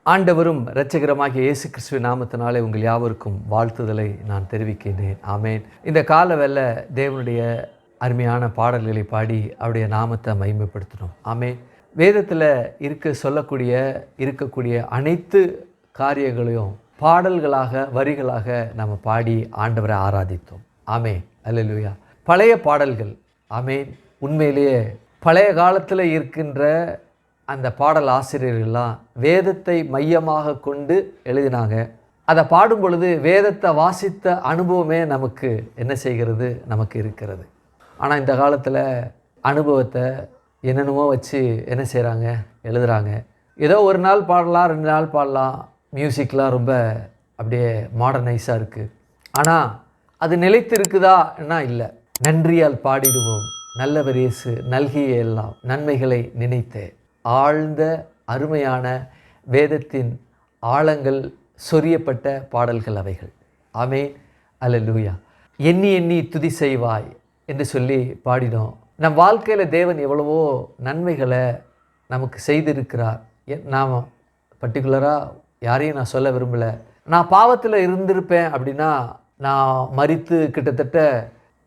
ஆண்டவரும் இரட்சகருமாகிய இயேசு கிறிஸ்துவின் நாமத்தினாலே உங்கள் யாவருக்கும் வாழ்த்துதலை நான் தெரிவிக்கின்றேன். ஆமேன். இந்த காலவெல்ல தேவனுடைய அருமையான பாடல்களை பாடி அவருடைய நாமத்தை மகிமைப்படுத்தணும். ஆமேன். வேதத்தில் இருக்கக்கூடிய அனைத்து காரியங்களையும் பாடல்களாக வரிகளாக நம்ம பாடி ஆண்டவரை ஆராதித்தோம். ஆமேன். அல்லேலூயா. பழைய பாடல்கள். ஆமேன். உண்மையிலேயே பழைய காலத்தில் இருக்கின்ற அந்த பாடல் ஆசிரியர்கள்லாம் வேதத்தை மையமாக கொண்டு எழுதினாங்க. அதை பாடும் பொழுது வேதத்தை வாசித்த அனுபவமே நமக்கு என்ன செய்கிறது, நமக்கு இருக்கிறது. ஆனால் இந்த காலத்தில் அனுபவத்தை என்னென்னமோ வச்சு என்ன செய்கிறாங்க, எழுதுகிறாங்க. ஏதோ ஒரு நாள் பாடலாம், 2 நாள் பாடலாம். மியூசிக்லாம் ரொம்ப அப்படியே மாடர்னைஸாக இருக்குது. ஆனால் அது நிலைத்து இருக்குதான்னா இல்லை. நன்றியால் பாடிடுவோம் நல்லவர் இயேசு நல்கிய எல்லாம் நன்மைகளை நினைத்தே. ஆழ்ந்த அருமையான வேதத்தின் ஆழங்கள் சொரியப்பட்ட பாடல்கள் அவைகள். ஆமேன். அல்லேலூயா. எண்ணி எண்ணி துதி செய்வாய் என்று சொல்லி பாடினோம். நம் வாழ்க்கையில் தேவன் எவ்வளவோ நன்மைகளை நமக்கு செய்திருக்கிறார். நாம் பர்டிகுலராக யாரையும் நான் சொல்ல விரும்பலை. நான் பாவத்தில் இருந்திருப்பேன் அப்படின்னா நான் மரித்து கிட்டத்தட்ட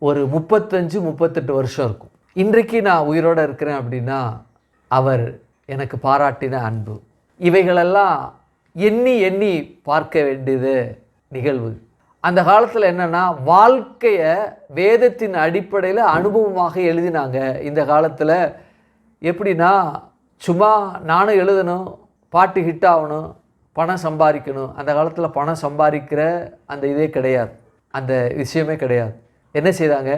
ஒரு 35-38 வருஷம் இருக்கும். இன்றைக்கு நான் உயிரோடு இருக்கிறேன் அப்படின்னா அவர் எனக்கு பாராட்டின அன்பு. இவைகளெல்லாம் எண்ணி எண்ணி பார்க்க வேண்டியது நிகழ்வு. அந்த காலத்தில் என்னென்னா வாழ்க்கையை வேதத்தின் அடிப்படையில் அனுபவமாக எழுதினாங்க. இந்த காலத்தில் எப்படின்னா சும்மா நானும் எழுதணும், பாட்டு ஹிட் ஆகணும், பணம் சம்பாதிக்கணும். அந்த காலத்தில் பணம் சம்பாதிக்கிற அந்த இதே கிடையாது, அந்த விஷயமே கிடையாது. என்ன செய்தாங்க,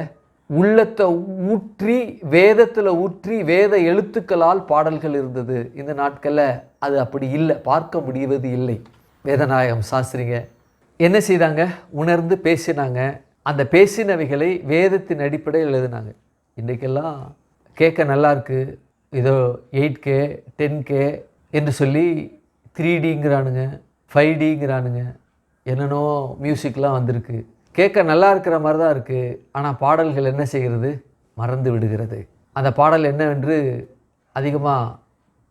உள்ளத்தை ஊற்றி வேதத்தில் ஊற்றி வேத எழுத்துக்களால் பாடல்கள் இருந்தது. இந்த நாட்களில் அது அப்படி இல்லை, பார்க்க முடிவது இல்லை. வேதநாயகம் சாஸ்திரிங்க என்ன செய்தாங்க, உணர்ந்து பேசினாங்க. அந்த பேசினவைகளை வேதத்தின் அடிப்படையில் எழுதினாங்க. இன்றைக்கெல்லாம் கேட்க நல்லா இருக்குது, ஏதோ 8K 10K என்று சொல்லி 3Dங்கிறானுங்க, 5Dங்கிறானுங்க, என்னென்னோ மியூசிக்லாம் வந்திருக்கு. கேட்க நல்லா இருக்கிற மாதிரி தான் இருக்குது. ஆனால் பாடல்கள் என்ன செய்கிறது, மறந்து விடுகிறது. அந்த பாடல் என்னவென்று அதிகமாக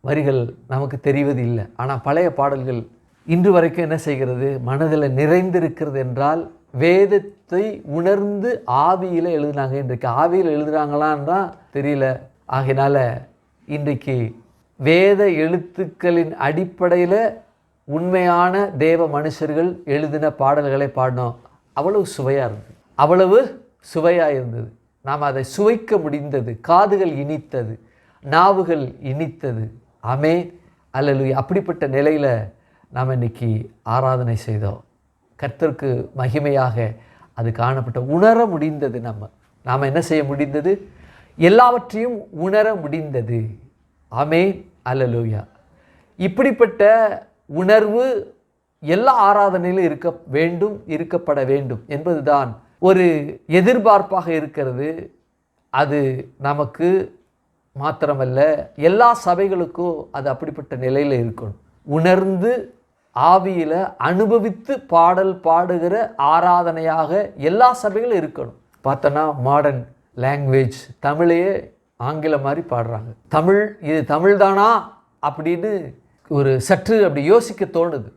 வரிகள் நமக்கு தெரிவது இல்லை. ஆனால் பழைய பாடல்கள் இன்று வரைக்கும் என்ன செய்கிறது, மனதில் நிறைந்திருக்கிறது. என்றால் வேதத்தை உணர்ந்து ஆவியில் எழுதினாங்க. இன்றைக்கு ஆவியில் எழுதுகிறாங்களான்னு தான் தெரியல. ஆகையினால இன்றைக்கு வேத எழுத்துக்களின் அடிப்படையில் உண்மையான தேவ மனுஷர்கள் எழுதின பாடல்களை பாடினோம். அவ்வளவு சுவையாக இருந்தது. நாம் அதை சுவைக்க முடிந்தது. காதுகள் இனித்தது, நாவுகள் இனித்தது. ஆமென். அல்லேலூயா. அப்படிப்பட்ட நிலையில் நாம் இன்றைக்கி ஆராதனை செய்தோம். கர்த்தருக்கு மகிமையாக அது காணப்பட்ட உணர முடிந்தது. நாம் என்ன செய்ய முடிந்தது, எல்லாவற்றையும் உணர முடிந்தது. ஆமென். அல்லேலூயா. இப்படிப்பட்ட உணர்வு எல்லா ஆராதனையிலும் இருக்கப்பட வேண்டும் என்பதுதான் ஒரு எதிர்பார்ப்பாக இருக்கிறது. அது நமக்கு மாத்திரமல்ல, எல்லா சபைகளுக்கும் அது அப்படிப்பட்ட நிலையில் இருக்கணும். உணர்ந்து ஆவியில் அனுபவித்து பாடல் பாடுகிற ஆராதனையாக எல்லா சபைகளும் இருக்கணும். பார்த்தோன்னா மாடர்ன் லாங்குவேஜ், தமிழையே ஆங்கிலம் மாதிரி பாடுறாங்க. இது தமிழ் தானா அப்படின்னு ஒரு சற்று அப்படி யோசிக்க தோணுது.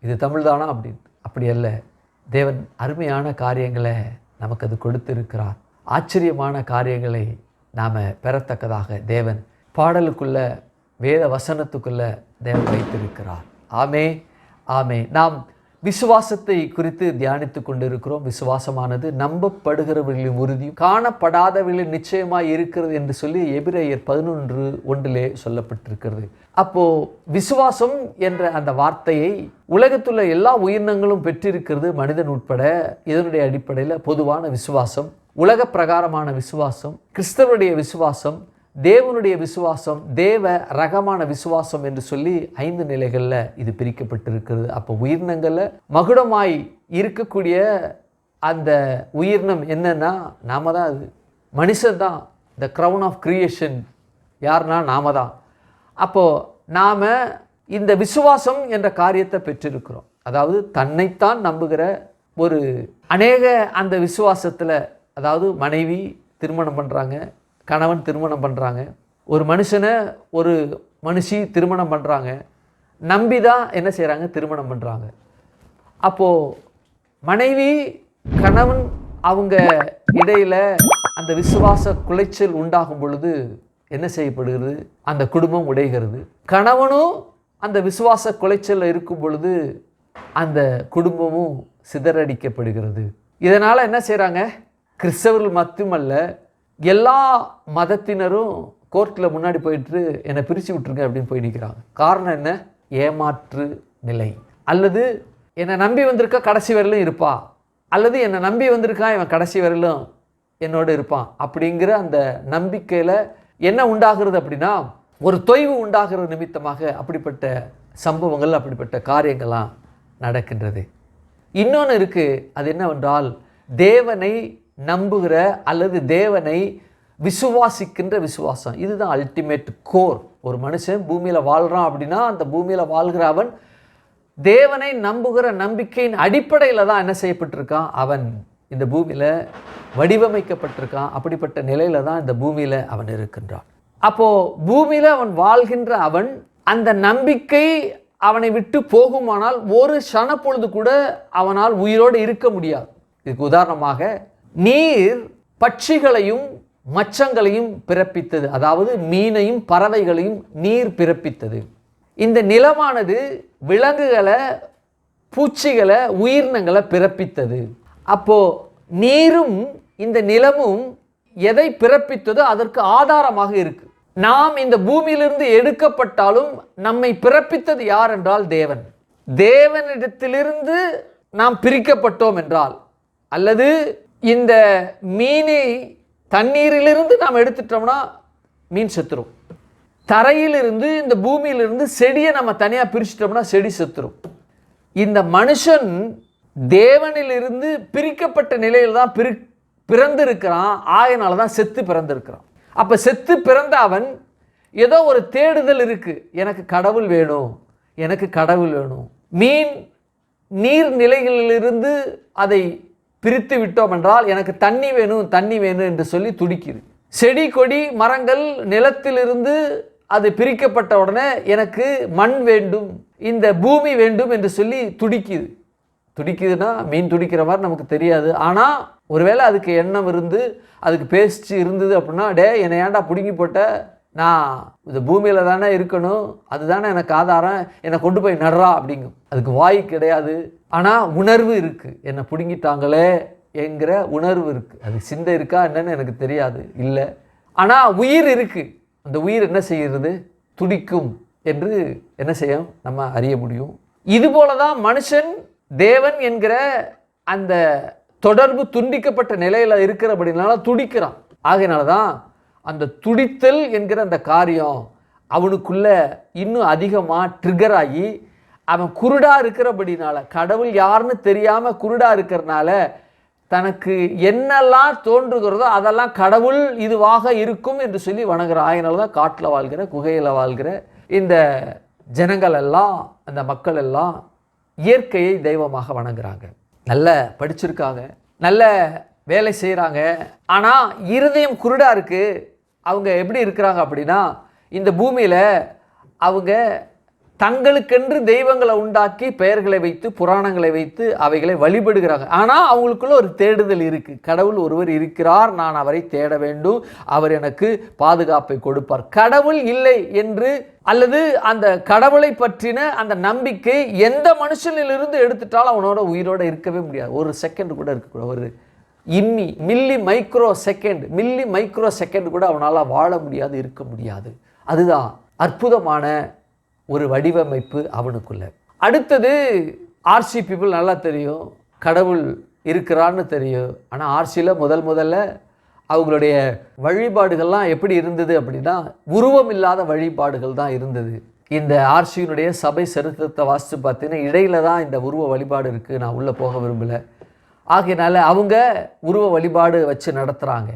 இது தமிழ் தானா அப்படின்னு. அப்படி அல்ல. தேவன் அருமையான காரியங்களை நமக்கு அது கொடுத்திருக்கிறார். ஆச்சரியமான காரியங்களை நாம் பெறத்தக்கதாக தேவன் பாடலுக்குள்ள வேத வசனத்துக்குள்ளே தேவன் வைத்திருக்கிறார். ஆமே ஆமே. நாம் விசுவாசத்தை குறித்து தியானித்து கொண்டிருக்கிறோம். விசுவாசமானது நம்பப்படுகிறவர்களின் உறுதியும் காணப்படாதவர்களின் நிச்சயமாக இருக்கிறது என்று சொல்லி எபிரேயர் 11:1 சொல்லப்பட்டிருக்கிறது. அப்போது விசுவாசம் என்ற அந்த வார்த்தையை உலகத்துள்ள எல்லா உயிரினங்களும் பெற்றிருக்கிறது, மனிதன் உட்பட. இதனுடைய அடிப்படையில் பொதுவான விசுவாசம், உலக பிரகாரமான விசுவாசம், கிறிஸ்தவனுடைய விசுவாசம், தேவனுடைய விசுவாசம், தேவ ரகமான விசுவாசம் என்று சொல்லி 5 நிலைகளில் இது பிரிக்கப்பட்டிருக்கிறது. அப்போ உயிரினங்களில் மகுடமாய் இருக்கக்கூடிய அந்த உயிரினம் என்னன்னா நாம தான். அது மனுஷன் தான். த க்ரௌன் ஆஃப் கிரியேஷன் யார்னா நாம தான். அப்போது நாம் இந்த விசுவாசம் என்ற காரியத்தை பெற்றிருக்கிறோம். அதாவது தன்னைத்தான் நம்புகிற ஒரு அநேக அந்த விசுவாசத்தில், அதாவது மனைவி திருமணம் பண்ணுறாங்க, கணவன் திருமணம் பண்ணுறாங்க, ஒரு மனுஷனை ஒரு மனுஷி திருமணம் பண்ணுறாங்க. நம்பி தான் என்ன செய்கிறாங்க, திருமணம் பண்ணுறாங்க. அப்போது மனைவி கணவன் அவங்க இடையில் அந்த விசுவாச குலைச்சல் உண்டாகும் பொழுது என்ன செய்யப்படுகிறது, அந்த குடும்பம் உடைகிறது. கணவனும் அந்த விசுவாச குலைச்சலில் இருக்கும் பொழுது அந்த குடும்பமும் சிதறடிக்கப்படுகிறது. இதனால் என்ன செய்கிறாங்க, கிறிஸ்தவர்கள் மட்டுமல்ல எல்லா மதத்தினரும் கோர்ட்டில் முன்னாடி போயிட்டு என்னை பிரித்து விட்டுருங்க அப்படின்னு போய் நிற்கிறாங்க. காரணம் என்ன, ஏமாற்று நிலை. அல்லது என்னை நம்பி வந்திருக்கா கடைசி வரையிலும் இருப்பா, அல்லது என்னை நம்பி வந்திருக்கா இவன் கடைசி வரையிலும் என்னோடு இருப்பான் அப்படிங்கிற அந்த நம்பிக்கையில் என்ன உண்டாகிறது அப்படின்னா ஒரு தொய்வு உண்டாகிற நிமித்தமாக அப்படிப்பட்ட சம்பவங்கள், அப்படிப்பட்ட காரியங்கள்லாம் நடக்கின்றது. இன்னொன்று இருக்குது, அது என்னவென்றால் தேவனை நம்புகிற அல்லது தேவனை விசுவாசிக்கின்ற விசுவாசம். இதுதான் அல்டிமேட் கோர். ஒரு மனுஷன் பூமியில் வாழ்கிறான் அப்படின்னா அந்த பூமியில் வாழ்கிற அவன் தேவனை நம்புகிற நம்பிக்கையின் அடிப்படையில் தான் என்ன செய்யப்பட்டிருக்கான், அவன் இந்த பூமியில் வடிவமைக்கப்பட்டிருக்கான். அப்படிப்பட்ட நிலையில் தான் இந்த பூமியில் அவன் இருக்கின்றான். அப்போது பூமியில் அவன் வாழ்கின்ற அவன் அந்த நம்பிக்கை அவனை விட்டு போகுமானால் ஒரு சனப்பொழுது கூட அவனால் உயிரோடு இருக்க முடியாது. இதுக்கு உதாரணமாக நீர் பட்சிகளையும் மச்சங்களையும் பிறப்பித்தது, அதாவது மீனையும் பறவைகளையும் நீர் பிறப்பித்தது. இந்த நிலமானது விலங்குகளை, பூச்சிகளை, உயிரினங்களை பிறப்பித்தது. அப்போது நீரும் இந்த நிலமும் எதை பிறப்பித்ததோ அதற்கு ஆதாரமாக இருக்கு. நாம் இந்த பூமியிலிருந்து எடுக்கப்பட்டாலும் நம்மை பிறப்பித்தது யார் என்றால் தேவன். தேவனிடத்திலிருந்து நாம் பிரிக்கப்பட்டோம் என்றால், அல்லது இந்த மீனை தண்ணீரிலிருந்து நாம் எடுத்துட்டோம்னா மீன் செத்துரும். தரையிலிருந்து இந்த பூமியிலிருந்து செடியை நம்ம தனியாக பிரிச்சிட்டோம்னா செடி செத்துரும். இந்த மனுஷன் தேவனிலிருந்து பிரிக்கப்பட்ட நிலையில் தான் பிறந்திருக்கிறான். ஆகையினால தான் செத்து பிறந்திருக்கிறான். அப்போ செத்து பிறந்த அவன் ஏதோ ஒரு தேடுதல் இருக்குது, எனக்கு கடவுள் வேணும், எனக்கு கடவுள் வேணும். மீன் நீர் நிலைகளிலிருந்து அதை பிரித்து விட்டோம் என்றால் எனக்கு தண்ணி வேணும், தண்ணி வேணும் என்று சொல்லி துடிக்குது. செடி கொடி மரங்கள் நிலத்திலிருந்து அது பிரிக்கப்பட்ட உடனே எனக்கு மண் வேண்டும், இந்த பூமி வேண்டும் என்று சொல்லி துடிக்குது. துடிக்குதுன்னா மீன் துடிக்கிற மாதிரி நமக்கு தெரியாது. ஆனால் ஒருவேளை அதுக்கு எண்ணம் இருந்து அதுக்கு பேச்சு இருந்தது அப்படின்னா, என்னை ஏன்டா பிடுங்கி போட்ட, நான் இந்த பூமியில் தானே இருக்கணும், அதுதானே எனக்கு ஆதாரம், என்னை கொண்டு போய் நடுறா அப்படிங்கும். அதுக்கு வாய் கிடையாது, ஆனால் உணர்வு இருக்குது. என்னை பிடுங்கிட்டாங்களே என்கிற உணர்வு இருக்குது. அது சிந்தை இருக்கா என்னன்னு எனக்கு தெரியாது, இல்லை. ஆனால் உயிர் இருக்குது. அந்த உயிர் என்ன செய்கிறது, துடிக்கும் என்று என்ன செய்யும் நம்ம அறிய முடியும். இதுபோல தான் மனுஷன் தேவன் என்கிற அந்த தொடர்பு துண்டிக்கப்பட்ட நிலையில் இருக்கிறபடினால துடிக்கிறான். ஆகையினால தான் அந்த துடித்தல் என்கிற அந்த காரியம் அவனுக்குள்ள இன்னும் அதிகமாக ட்ரிகர் ஆகி அவன் குருடா இருக்கிறபடினால, கடவுள் யாருன்னு தெரியாமல் குருடா இருக்கிறனால தனக்கு என்னெல்லாம் தோன்றுகிறதோ அதெல்லாம் கடவுள் இதுவாக இருக்கும் என்று சொல்லி வணங்குறான். ஆகையினால தான் காட்டில் வாழ்கிற, குகையில் வாழ்கிற இந்த ஜனங்கள் எல்லாம், அந்த மக்கள் எல்லாம் இயற்கையை தெய்வமாக வணங்குறாங்க. நல்ல படிச்சிருக்காங்க, நல்ல வேலை செய்கிறாங்க, ஆனால் இருதயம் குருடாக இருக்குது. அவங்க எப்படி இருக்கிறாங்க அப்படின்னா, இந்த பூமியில் அவங்க தங்களுக்கென்று தெய்வங்களை உண்டாக்கி பெயர்களை வைத்து புராணங்களை வைத்து அவைகளை வழிபடுகிறாங்க. ஆனால் அவங்களுக்குள்ள ஒரு தேடுதல் இருக்குது. கடவுள் ஒருவர் இருக்கிறார், நான் அவரை தேட வேண்டும், அவர் எனக்கு பாதுகாப்பை கொடுப்பார். கடவுள் இல்லை என்று அல்லது அந்த கடவுளை பற்றின அந்த நம்பிக்கை எந்த மனுஷனிலிருந்து எடுத்துட்டாலும் அவனோட உயிரோடு இருக்கவே முடியாது. ஒரு செகண்ட் கூட இருக்கக்கூடாது. ஒரு மில்லி மைக்ரோ செகண்ட் கூட அவனால் வாழ முடியாது, இருக்க முடியாது. அதுதான் அற்புதமான ஒரு வடிவமைப்பு அவனுக்குள்ள. அடுத்தது ஆர்சி பீப்புள் நல்லா தெரியும், கடவுள் இருக்கிறான்னு தெரியும். ஆனால் ஆர்சியில் முதல்ல அவங்களுடைய வழிபாடுகள்லாம் எப்படி இருந்தது அப்படின்னா உருவம் இல்லாத வழிபாடுகள் தான் இருந்தது. இந்த ஆர்சியினுடைய சபை சரித்திரத்தை வாசித்து பார்த்தீங்கன்னா இடையில தான் இந்த உருவ வழிபாடு இருக்குது. நான் உள்ளே போக விரும்பலை. ஆகையினால அவங்க உருவ வழிபாடு வச்சு நடத்துகிறாங்க.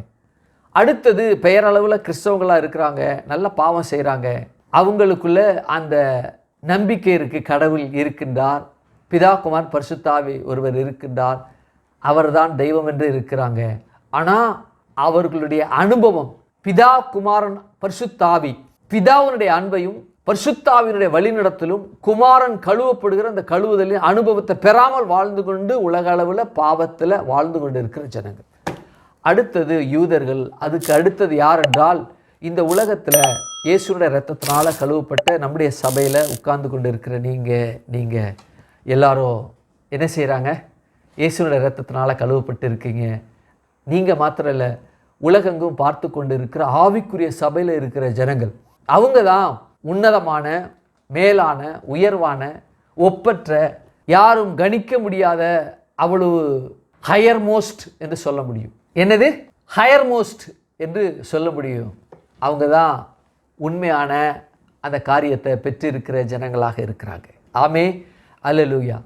அடுத்தது பெயரளவில் கிறிஸ்தவங்களாக இருக்கிறாங்க, நல்ல பாவம் செய்கிறாங்க. அவங்களுக்குள்ள அந்த நம்பிக்கை இருக்குது, கடவுள் இருக்கின்றார், பிதா குமாரன் பரிசுத்த ஆவி ஒருவர் இருக்கின்றார், அவர்தான் தெய்வம் என்று இருக்கிறாங்க. ஆனால் அவர்களுடைய அனுபவம் பிதா குமாரன் பரிசுத்த ஆவி, பிதாவினுடைய அன்பையும் பரிசுத்தாவினுடைய வழிநடத்தலும் குமாரன் கழுவப்படுகிற அந்த கழுவுதலின் அனுபவத்தை பெறாமல் வாழ்ந்து கொண்டு உலக அளவில் பாவத்தில் வாழ்ந்து கொண்டு இருக்கிற ஜனங்கள். அடுத்தது யூதர்கள். அதுக்கு அடுத்தது யார் என்றால், இந்த உலகத்தில் இயேசுடைய இரத்தத்தினால கழுவப்பட்ட நம்முடைய சபையில் உட்கார்ந்து கொண்டு இருக்கிற நீங்கள் எல்லாரும் என்ன செய்கிறாங்க? இயேசுடைய இரத்தத்தினால கழுவப்பட்டு இருக்கீங்க. நீங்கள் மாத்திரம் இல்லை, உலகெங்கும் பார்த்து கொண்டு இருக்கிற ஆவிக்குரிய சபையில் இருக்கிற ஜனங்கள், அவங்க தான் உன்னதமான, மேலான, உயர்வான, ஒப்பற்ற, யாரும் கணிக்க முடியாத அவ்வளவு ஹையர் மோஸ்ட் என்று சொல்ல முடியும். என்னது ஹையர் மோஸ்ட் என்று சொல்ல முடியும். அவங்க தான் உண்மையான அந்த காரியத்தை பெற்றிருக்கிற ஜனங்களாக இருக்கிறாங்க. ஆமே, அல்லேலூயா.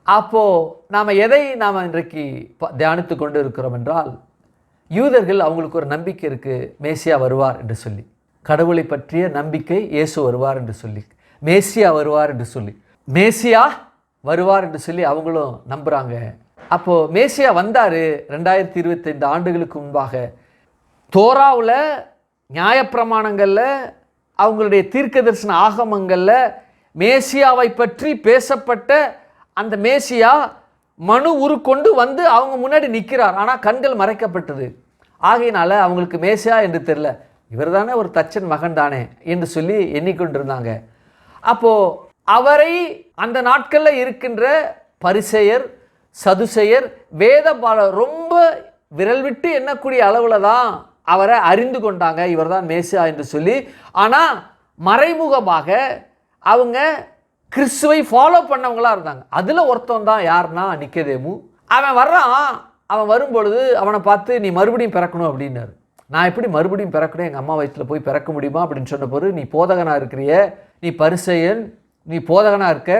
அப்போது நாம் எதை நாம் இன்றைக்கு தியானித்து கொண்டு இருக்கிறோம் என்றால், யூதர்கள் அவங்களுக்கு ஒரு நம்பிக்கை இருக்குது, மேசியா வருவார் என்று சொல்லி. கடவுளை பற்றிய நம்பிக்கை, இயேசு வருவார் என்று சொல்லி, மேசியா வருவார் என்று சொல்லி, மேசியா வருவார் என்று சொல்லி அவங்களும் நம்புகிறாங்க. அப்போது மேசியா வந்தார் 2025 ஆண்டுகளுக்கு முன்பாக. தோராவில், நியாயப்பிரமாணங்களில், அவங்களுடைய தீர்க்க தரிசன ஆகமங்களில் மேசியாவை பற்றி பேசப்பட்ட அந்த மேசியா மனு உருக்கொண்டு வந்து அவங்க முன்னாடி நிற்கிறார். ஆனால் கண்கள் மறைக்கப்பட்டது. ஆகையினால அவங்களுக்கு மேசியா என்று தெரியல, இவர் தானே ஒரு தச்சன் மகன் தானே என்று சொல்லி எண்ணிக்கொண்டிருந்தாங்க. அப்போது அவரை அந்த நாட்களில் இருக்கின்ற பரிசேயர், சதுசேயர், வேதபாலர் ரொம்ப விரல் விட்டு எண்ணக்கூடிய அளவில் தான் அவரை அறிந்து கொண்டாங்க, இவர் தான் மேசியா என்று சொல்லி. ஆனால் மறைமுகமாக அவங்க கிறிஸ்துவை ஃபாலோ பண்ணவங்களாக இருந்தாங்க. அதில் ஒருத்தன் தான் யாருன்னா நிக்கதேமு. அவன் வர்றான். அவன் வரும்பொழுது அவனை பார்த்து, நீ மறுபடியும் பிறக்கணும் அப்படின்னாரு. நான் எப்படி மறுபடியும் பிறக்கணும்? எங்கள் அம்மா வயிற்றில் போய் பிறக்க முடியுமா அப்படின்னு சொன்ன போது, நீ போதகனாக இருக்கிறிய, நீ பரிசேயன், நீ போதகனாக இருக்க.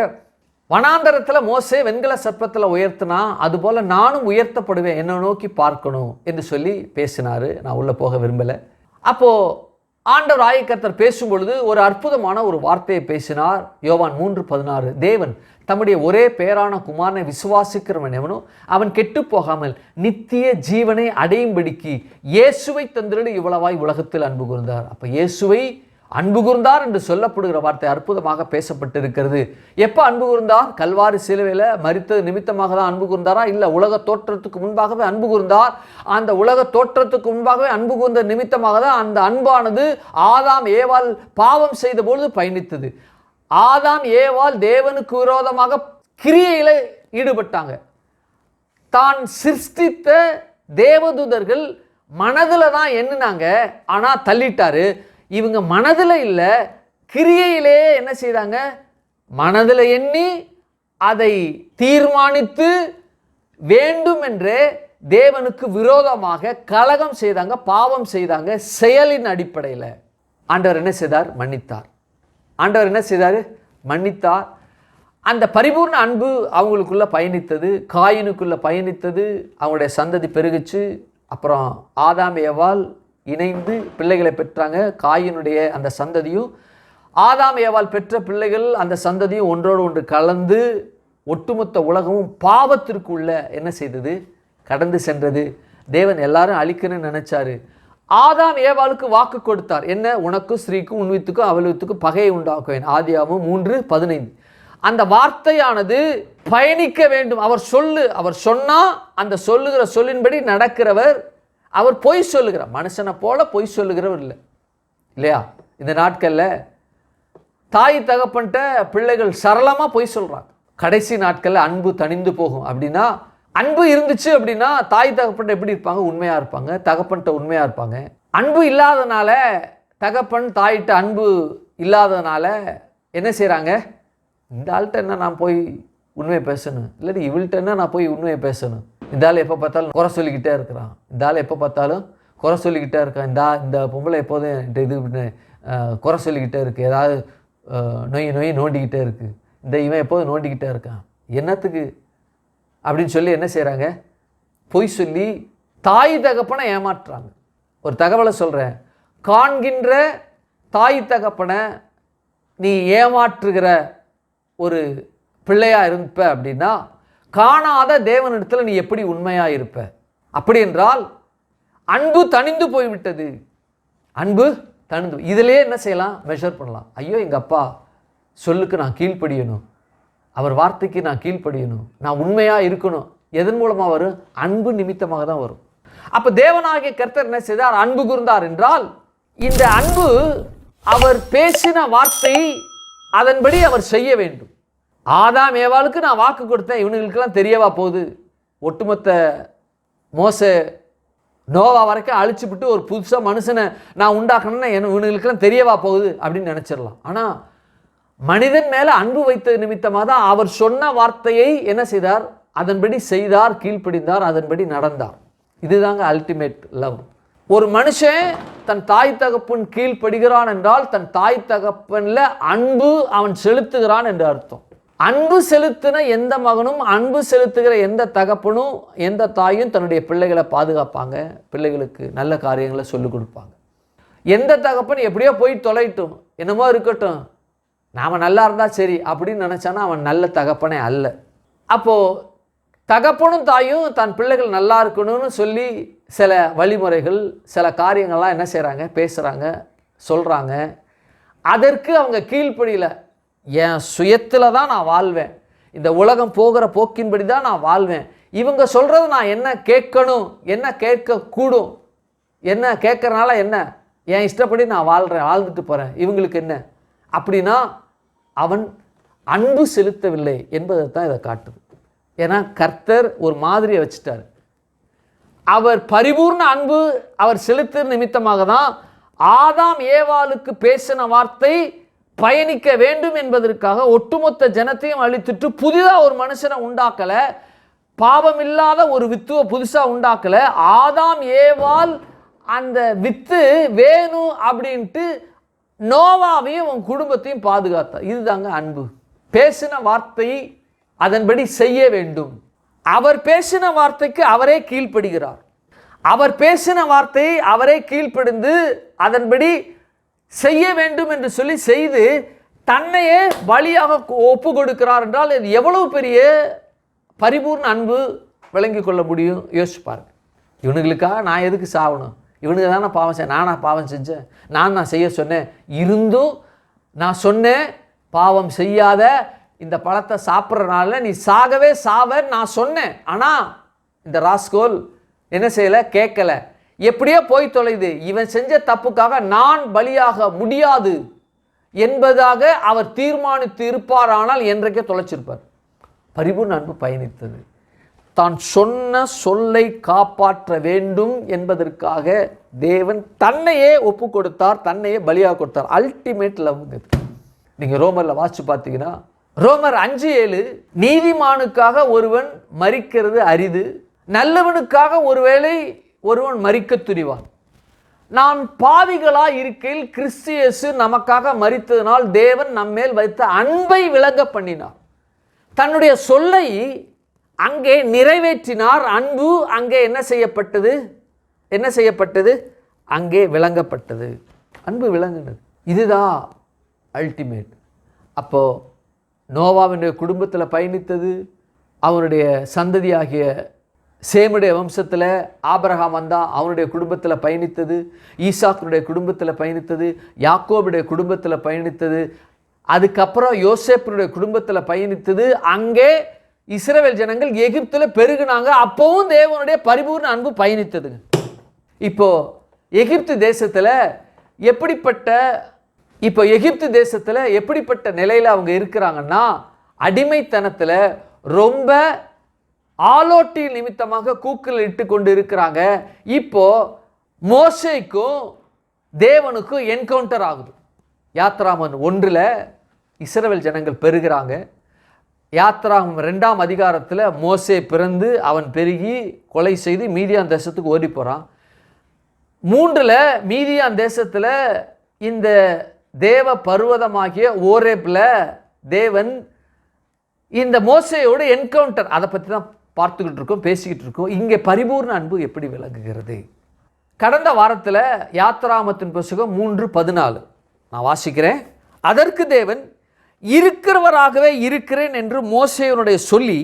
வனாந்தரத்தில் மோசே வெண்கல சர்ப்பத்தில் உயர்த்தினா, அதுபோல் நானும் உயர்த்தப்படுவேன், என்னை நோக்கி பார்க்கணும் என்று சொல்லி பேசினார். நான் உள்ளே போக விரும்பலை. அப்போது ஆண்டவர் ஆயக்கர்த்தர் பேசும்பொழுது ஒரு அற்புதமான ஒரு வார்த்தையை பேசினார். யோவான் 3:16, தேவன் தம்முடைய ஒரே பேரான குமாரனை விசுவாசிக்கிறவன் எவனோ அவன் கெட்டு போகாமல் நித்திய ஜீவனை அடையும்படிக்கு இயேசுவை தந்திரடு இவ்வளவாய் உலகத்தில் அன்பு கூர்ந்தார். அப்போ இயேசுவை அன்பு கூர்ந்தார் என்று சொல்லப்படுகிற வார்த்தை அற்புதமாக பேசப்பட்டு இருக்கிறது. எப்போ அன்பு கூர்ந்தார்? கல்வாரி சிலுவையில் மரித்தது நிமித்தமாக தான் அன்பு கூர்ந்தாரா? இல்லை, உலக தோற்றத்துக்கு முன்பாகவே அன்பு கூர்ந்தார். அந்த உலக தோற்றத்துக்கு முன்பாகவே அன்பு கூர்ந்த நிமித்தமாக தான் அந்த அன்பானது ஆதாம் ஏவாள் பாவம் செய்த பொழுது பயணித்தது. ஆதாம் ஏவாள் தேவனுக்கு விரோதமாக கிரியையில் ஈடுபட்டாங்க. தான் சிருஷ்டித்த தேவதூதர்கள் மனதில் தான் எண்ணினாங்க, ஆனால் தள்ளிட்டாரு. இவங்க மனதில் இல்லை, கிரியையிலே என்ன செய்தாங்க? மனதில் எண்ணி அதை தீர்மானித்து வேண்டும் என்றே தேவனுக்கு விரோதமாக கலகம் செய்தாங்க, பாவம் செய்தாங்க. செயலின் அடிப்படையில் ஆண்டவர் என்ன செய்தார்? மன்னித்தார். ஆண்டவர் என்ன செய்தார்? மன்னித்தார். அந்த பரிபூர்ண அன்பு அவங்களுக்குள்ளே பயணித்தது, காயினுக்குள்ளே பயணித்தது. அவங்களுடைய சந்ததி பெருகிச்சு. அப்புறம் ஆதாம் ஏவாள் இணைந்து பிள்ளைகளை பெற்றாங்க. காயினுடைய அந்த சந்ததியும் ஆதாம் ஏவாள் பெற்ற பிள்ளைகள் அந்த சந்ததியும் ஒன்றோடு ஒன்று கலந்து ஒட்டுமொத்த உலகமும் பாவத்திற்குள்ள என்ன செய்தது? கடந்து சென்றது. தேவன் எல்லாரும் அழிக்கணும்னு நினைச்சாரு. ஆதாம் ஏவாளுக்கு வாக்கு கொடுத்தார். என்ன? உனக்கும் ஸ்ரீக்கும் உன் வித்துக்கும் அவள் வித்துக்கும் பகையை உண்டாக்குவேன். ஆதியாகமம் 3:15. அந்த வார்த்தையானது பயணிக்க வேண்டும். அவர் சொன்னா அந்த சொல்லுகிற சொல்லின்படி நடக்கிறவர். அவர் பொய் சொல்லுகிறார். மனுஷனை போல பொய் சொல்லுகிறவர் இல்லை, இல்லையா? இந்த நாட்களில் தாய் தகப்பன்ட்ட பிள்ளைகள் சரளமாக பொய் சொல்கிறாங்க. கடைசி நாட்களில் அன்பு தணிந்து போகும். அப்படின்னா அன்பு இருந்துச்சு அப்படின்னா தாய் தகப்பன்ட்ட எப்படி இருப்பாங்க? உண்மையாக இருப்பாங்க. தகப்பன்ட்ட உண்மையாக இருப்பாங்க. அன்பு இல்லாதனால, தகப்பன் தாயிட்ட அன்பு இல்லாதனால என்ன செய்கிறாங்க? இந்த ஆள்கிட்ட என்ன நான் போய் உண்மையை பேசணும், இல்லாட்டி இவள்கிட்ட என்ன நான் போய் உண்மையை பேசணும். இந்த ஆள் எப்போ பார்த்தாலும் குறை சொல்லிக்கிட்டே இருக்கிறான். இந்த ஆள் எப்போ பார்த்தாலும் குறை சொல்லிக்கிட்டே இருக்கான். இந்த பொம்பளை எப்போதும் இது குறை சொல்லிக்கிட்டே இருக்குது. ஏதாவது நோய் நோண்டிக்கிட்டே இருக்குது. இவன் எப்போதும் நோண்டிக்கிட்டே இருக்கான். என்னத்துக்கு அப்படின்னு சொல்லி என்ன செய்கிறாங்க? பொய் சொல்லி தாய் தகப்பனை ஏமாற்றுறாங்க. ஒரு தகவலை சொல்கிறேன். காண்கின்ற தாய் தகப்பனை நீ ஏமாற்றுகிற ஒரு பிள்ளையாக இருப்ப அப்படின்னா, காணாத தேவனிடத்தில் நீ எப்படி உண்மையாக இருப்ப? அப்படி என்றால் அன்பு தணிந்து போய்விட்டது. அன்பு தணிந்து. இதிலே என்ன செய்யலாம்? மெஷர் பண்ணலாம். ஐயோ, எங்கள் அப்பா சொல்லுக்கு நான் கீழ்ப்படியணும், அவர் வார்த்தைக்கு நான் கீழ்ப்படியணும், நான் உண்மையாக இருக்கணும். எதன் மூலமாக வரும்? அன்பு நிமித்தமாக தான் வரும். அப்போ தேவனாகிய கர்த்தர் என்ன செய்தார்? அன்பு கூர்ந்தார் என்றால் இந்த அன்பு அவர் பேசின வார்த்தை அதன்படி அவர் செய்ய வேண்டும். ஆதாம் ஏவாளுக்கு நான் வாக்கு கொடுத்தேன், இவனுங்களுக்கெல்லாம் தெரியவா போகுது? ஒட்டுமொத்த மோசே நோவா வரைக்கும் அழிச்சுவிட்டு ஒரு புதுசாக மனுஷனை நான் உண்டாக்கணும்னா இவனுங்களுக்கெல்லாம் தெரியவா போகுது அப்படின்னு நினச்சிடலாம். ஆனால் மனிதன் மேலே அன்பு வைத்த நிமித்தமாக தான் அவர் சொன்ன வார்த்தையை என்ன செய்தார்? அதன்படி செய்தார், கீழ்ப்படிந்தார், அதன்படி நடந்தார். இதுதாங்க அல்டிமேட் லவ். ஒரு மனுஷன் தன் தாய் தகப்பன் கீழ்ப்படுகிறான் என்றால் தன் தாய் தகப்பன்ல அன்பு அவன் செலுத்துகிறான் என்று அர்த்தம். அன்பு செலுத்தின எந்த மகனும், அன்பு செலுத்துகிற எந்த தகப்பனும், எந்த தாயும் தன்னுடைய பிள்ளைகளை பாதுகாப்பாங்க, பிள்ளைகளுக்கு நல்ல காரியங்களை சொல்லிக் கொடுப்பாங்க. எந்த தகப்பன் எப்படியோ போய் தொலைட்டும், என்னமோ இருக்கட்டும், நாம் நல்லா இருந்தால் சரி அப்படின்னு நினச்சானா அவன் நல்ல தகப்பனே அல்ல. அப்போது தகப்பனும் தாயும் தன் பிள்ளைகள் நல்லா இருக்கணும்னு சொல்லி சில வழிமுறைகள், சில காரியங்கள்லாம் என்ன செய்கிறாங்க? பேசுகிறாங்க, சொல்கிறாங்க. அதற்கு அவங்க கீழ்ப்படியில், என் சுயத்தில் தான் நான் வாழ்வேன், இந்த உலகம் போகிற போக்கின்படி தான் நான் வாழ்வேன், இவங்க சொல்கிறது நான் என்ன கேட்கணும், என்ன கேட்கக்கூடும், என்ன கேட்கறனால என்ன, என் இஷ்டப்படி நான் வாழ்ந்துட்டு போகிறேன், இவங்களுக்கு என்ன அப்படின்னா அவன் அன்பு செலுத்தவில்லை என்பதை தான் இதை காட்டுது. ஏன்னா கர்த்தர் ஒரு மாதிரியை வச்சுட்டார். அவர் பரிபூர்ண அன்பு அவர் செலுத்த நிமித்தமாக தான் ஆதாம் ஏவாளுக்கு பேசின வார்த்தை பயணிக்க வேண்டும் என்பதற்காக ஒட்டுமொத்த ஜனத்தையும் அழித்துட்டு புதிதாக ஒரு மனுஷனை உண்டாக்கலை, பாவம் இல்லாத ஒரு வித்துவை புதுசாக உண்டாக்கலை. ஆதாம் ஏவாள் அந்த வித்து வேணும் அப்படின்ட்டு நோவாவையும் உன் குடும்பத்தையும் பாதுகாத்தார். இதுதாங்க அன்பு. பேசின வார்த்தை அதன்படி செய்ய வேண்டும். அவர் பேசின வார்த்தைக்கு அவரே கீழ்ப்படுகிறார். அவர் பேசின வார்த்தையை அவரே கீழ்ப்படிந்து அதன்படி செய்ய வேண்டும் என்று சொல்லி செய்து தன்னையே பலியாக ஒப்பு கொடுக்கிறார் என்றால் இது எவ்வளவு பெரிய பரிபூர்ண அன்பு விளங்கி கொள்ள முடியும்? யோசிப்பார். இவனுங்களுக்காக நான் எதுக்கு சாகணும்? இவனுக்கு தானே பாவம் செஞ்சேன், நானா பாவம் செஞ்சேன், நான் செய்ய சொன்னேன், இருந்தும் நான் சொன்னேன் பாவம் செய்யாத, இந்த பழத்தை சாப்பிட்றனால நீ சாகவே சாவன்னு நான் சொன்னேன். ஆனால் இந்த ராஸ்கோல் என்ன செய்யலை? கேட்கலை. எப்படியோ போய் தொலைது. இவன் செஞ்ச தப்புக்காக நான் பலியாக முடியாது என்பதாக அவர் தீர்மானித்து இருப்பார். ஆனால் என்றைக்கே தொலைச்சிருப்பார். பரிபூர்ண அன்பு பயணித்தது. தான் சொன்ன சொல்லை காப்பாற்ற வேண்டும் என்பதற்காக தேவன் தன்னையே ஒப்பு கொடுத்தார், தன்னையே பலியாக கொடுத்தார். அல்டிமேட் லவ்ங்க. நீங்கள் ரோமரில் வாசிச்சு பார்த்தீங்கன்னா ரோமர் 5:7 நீதிமானுக்காக ஒருவன் மரிக்கிறது அரிது, நல்லவனுக்காக ஒருவேளை ஒருவன் மரிக்க துணிவான். நாம் பாவிகளாய் இருக்கையில் கிறிஸ்து இயேசு நமக்காக மரித்ததனால் தேவன் நம்மேல் வைத்த அன்பை விளங்க பண்ணினார். தன்னுடைய சொல்லை அங்கே நிறைவேற்றினார். அன்பு அங்கே என்ன செய்யப்பட்டது? என்ன செய்யப்பட்டது? அங்கே விளங்கப்பட்டது. அன்பு விளங்குனது. இதுதான் அல்டிமேட். அப்போது நோவாவினுடைய குடும்பத்தில் பயணித்தது, அவனுடைய சந்ததியாகிய சேமுடைய வம்சத்தில் ஆபிரகாம் வந்தான், அவனுடைய குடும்பத்தில் பயணித்தது, ஈசாக்குடைய குடும்பத்தில் பயணித்தது, யாக்கோபுடைய குடும்பத்தில் பயணித்தது, அதுக்கப்புறம் யோசேப்பினுடைய குடும்பத்தில் பயணித்தது. அங்கே இஸ்ரவேல் ஜனங்கள் எகிப்தில் பெருகினாங்க. அப்போவும் தேவனுடைய பரிபூர்ண அன்பு பயணித்ததுங்க. இப்போ எகிப்து தேசத்தில் எப்படிப்பட்ட நிலையில் அவங்க இருக்கிறாங்கன்னா, அடிமைத்தனத்தில் ரொம்ப ஆலோட்டி நிமித்தமாக கூக்குகள் இட்டு கொண்டு இருக்கிறாங்க. இப்போ மோசேக்கும் தேவனுக்கும் என்கவுண்டர் ஆகுது. யாத்ராமன் 1 இஸ்ரவேல் ஜனங்கள் பெருகிறாங்க. யாத்ராமம் 2ஆம் அதிகாரத்தில் மோசே பிறந்து அவன் பெருகி கொலை செய்து மீதியான் தேசத்துக்கு ஓடி போகிறான். 3 மீதியான் தேசத்தில் இந்த தேவ பர்வதமாகிய ஓரேப்ல தேவன் இந்த மோசேயோட என்கவுண்டர், அதை பற்றி தான் பார்த்துக்கிட்டு இருக்கோம், பேசிக்கிட்டு இருக்கோம். இங்கே பரிபூர்ண அன்பு எப்படி விளங்குகிறது? கடந்த வாரத்தில் யாத்ராமத்தின் புத்தகம் 3:14 நான் வாசிக்கிறேன். அதற்கு தேவன் இருக்கிறவராகவே இருக்கிறேன் என்று மோசேயனுடைய சொல்லி,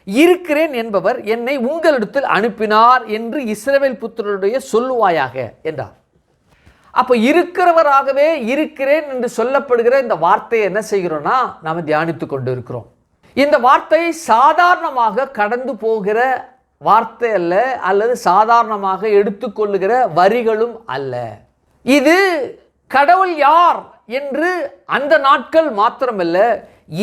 இருக்கிறேன் என்பவர் என்னை உங்களிடத்தில் அனுப்பினார் என்று இஸ்ரவேல் புத்திரருடைய சொல்லுவாயாக என்றார். அப்போ இருக்கிறவராகவே இருக்கிறேன் என்று சொல்லப்படுகிற இந்த வார்த்தையை என்ன செய்கிறோம்னா நாம் தியானித்து கொண்டு இருக்கிறோம். இந்த வார்த்தை சாதாரணமாக கடந்து போகிற வார்த்தை அல்ல, அல்லது சாதாரணமாக எடுத்துக்கொள்ளுகிற வரிகளும் அல்ல. இது கடவுள் யார் என்று அந்த நாட்கள் மாத்திரமல்ல,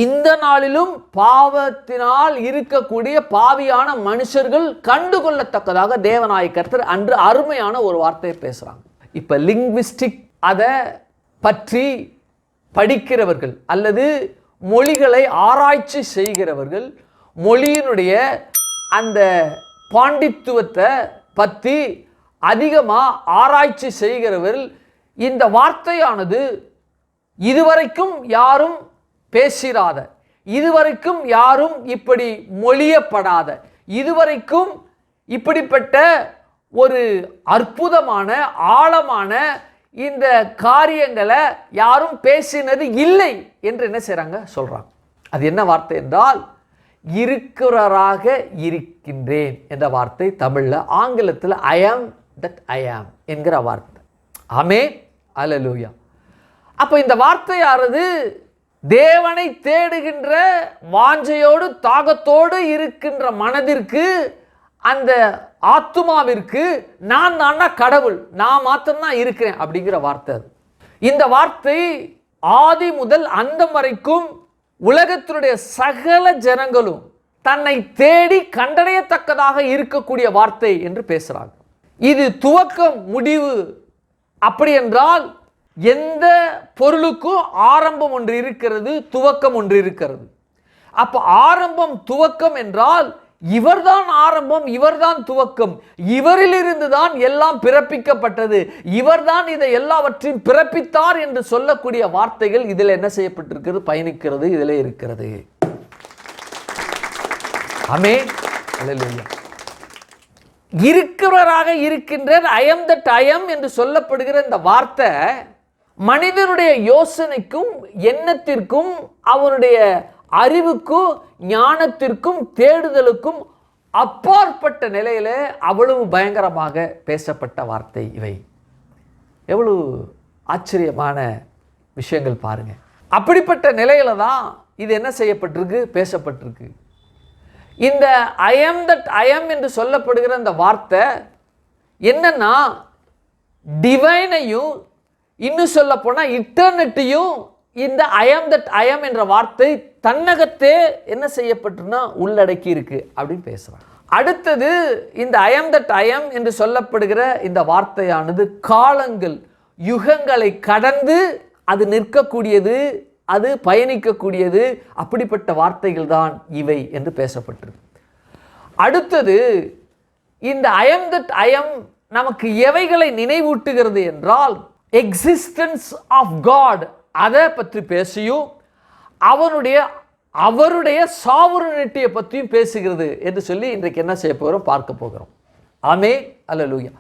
இந்த நாளிலும் பாவத்தினால் இருக்கக்கூடிய பாவியான மனுஷர்கள் கண்டுகொள்ளத்தக்கதாக தேவனாய கர்த்தர் அன்று அருமையான ஒரு வார்த்தையை பேசுகிறாங்க. இப்போ லிங்குவிஸ்டிக் அதை பற்றி படிக்கிறவர்கள் அல்லது மொழிகளை ஆராய்ச்சி செய்கிறவர்கள், மொழியினுடைய அந்த பாண்டித்துவத்தை பற்றி அதிகமாக ஆராய்ச்சி செய்கிறவர்கள், இந்த வார்த்தையானது இதுவரைக்கும் யாரும் பேசிராத, இதுவரைக்கும் யாரும் இப்படி மொழியப்படாத, இதுவரைக்கும் இப்படிப்பட்ட ஒரு அற்புதமான ஆழமான இந்த காரியங்களை யாரும் பேசினது இல்லை என்று என்ன செய்கிறாங்க, சொல்கிறாங்க. அது என்ன வார்த்தை என்றால் இருக்கிறவராக இருக்கின்றேன் என்ற வார்த்தை தமிழில், ஆங்கிலத்தில் ஐ ஆம் தட் ஐ ஆம் என்கிற வார்த்தை. ஆமென், அல்லேலூயா. அப்போ இந்த வார்த்தையானது தேவனை தேடுகின்ற வாஞ்சையோடு தாகத்தோடு இருக்கின்ற மனதிற்கு, அந்த ஆத்துமாவிற்கு நான் தானா கடவுள், நான் மாத்திரம்தான் இருக்கிறேன் அப்படிங்கிற வார்த்தை அது. இந்த வார்த்தை ஆதி முதல் அந்தம் வரைக்கும் உலகத்தினுடைய சகல ஜனங்களும் தன்னை தேடி கண்டடையத்தக்கதாக இருக்கக்கூடிய வார்த்தை என்று பேசுகிறாங்க. இது துவக்கம் முடிவு. அப்படி என்றால் எந்த பொருளுக்கும் ஆரம்பம் ஒன்று இருக்கிறது, துவக்கம் ஒன்று இருக்கிறது. அப்போ ஆரம்பம் துவக்கம் என்றால் இவர்தான் ஆரம்பம், இவர்தான் துவக்கம், இவரிலிருந்து தான் எல்லாம் பிறப்பிக்கப்பட்டது, இவர்தான் இதை எல்லாவற்றையும் பிறப்பித்தார் என்று சொல்லக்கூடிய வார்த்தைகள் இதில் என்ன செய்யப்பட்டிருக்கிறது, பயணிக்கிறது, இதில் இருக்கிறது. ஆமென், அல்லேலூயா. இருக்கிறவராக இருக்கின்ற ஐ அம் தட் ஐ அம் என்று சொல்லப்படுகிற இந்த வார்த்தை மனிதனுடைய யோசனைக்கும் எண்ணத்திற்கும் அவனுடைய அறிவுக்கும் ஞானத்திற்கும் தேடுதலுக்கும் அப்பாற்பட்ட நிலையில அவ்வளவு பயங்கரமாக பேசப்பட்ட வார்த்தை இவை. எவ்வளவு ஆச்சரியமான விஷயங்கள் பாருங்க. அப்படிப்பட்ட நிலையில தான் இது என்ன செய்யப்பட்டிருக்கு, பேசப்பட்டிருக்கு. இந்த ஐ அம் தட் ஐ அம் என்று சொல்லப்படுகிற அந்த வார்த்தை என்னன்னா டிவைனையும் இன்னும் சொல்ல போனால் இட்டர்னிட்டியும் இந்த ஐ அம் தட் ஐ அம் என்ற வார்த்தை தன்னகத்தே என்ன செய்யப்பட்டுனா உள்ளடக்கி இருக்கு அப்படின்னு பேசுறாங்க. அடுத்தது இந்த ஐ அம் தட் ஐ அம் என்று சொல்லப்படுகிற இந்த வார்த்தையானது காலங்கள் யுகங்களை கடந்து அது நிற்கக்கூடியது, அது பயணிக்கக்கூடியது. அப்படிப்பட்ட வார்த்தைகள் தான் இவை என்று பேசப்பட்டிருக்கு. அடுத்தது இந்த ஐ அம் தட் ஐ அம் நமக்கு எவைகளை நினைவூட்டுகிறது என்றால் எக்ஸிஸ்டன்ஸ் ஆஃப் காட் அதை பற்றி பேசியும் அவருடைய சாவரனிட்டியை பற்றியும் பேசுகிறது என்று சொல்லி இன்றைக்கு என்ன செய்ய போகிறோம், பார்க்க போகிறோம். ஆமென், அல்லேலூயா.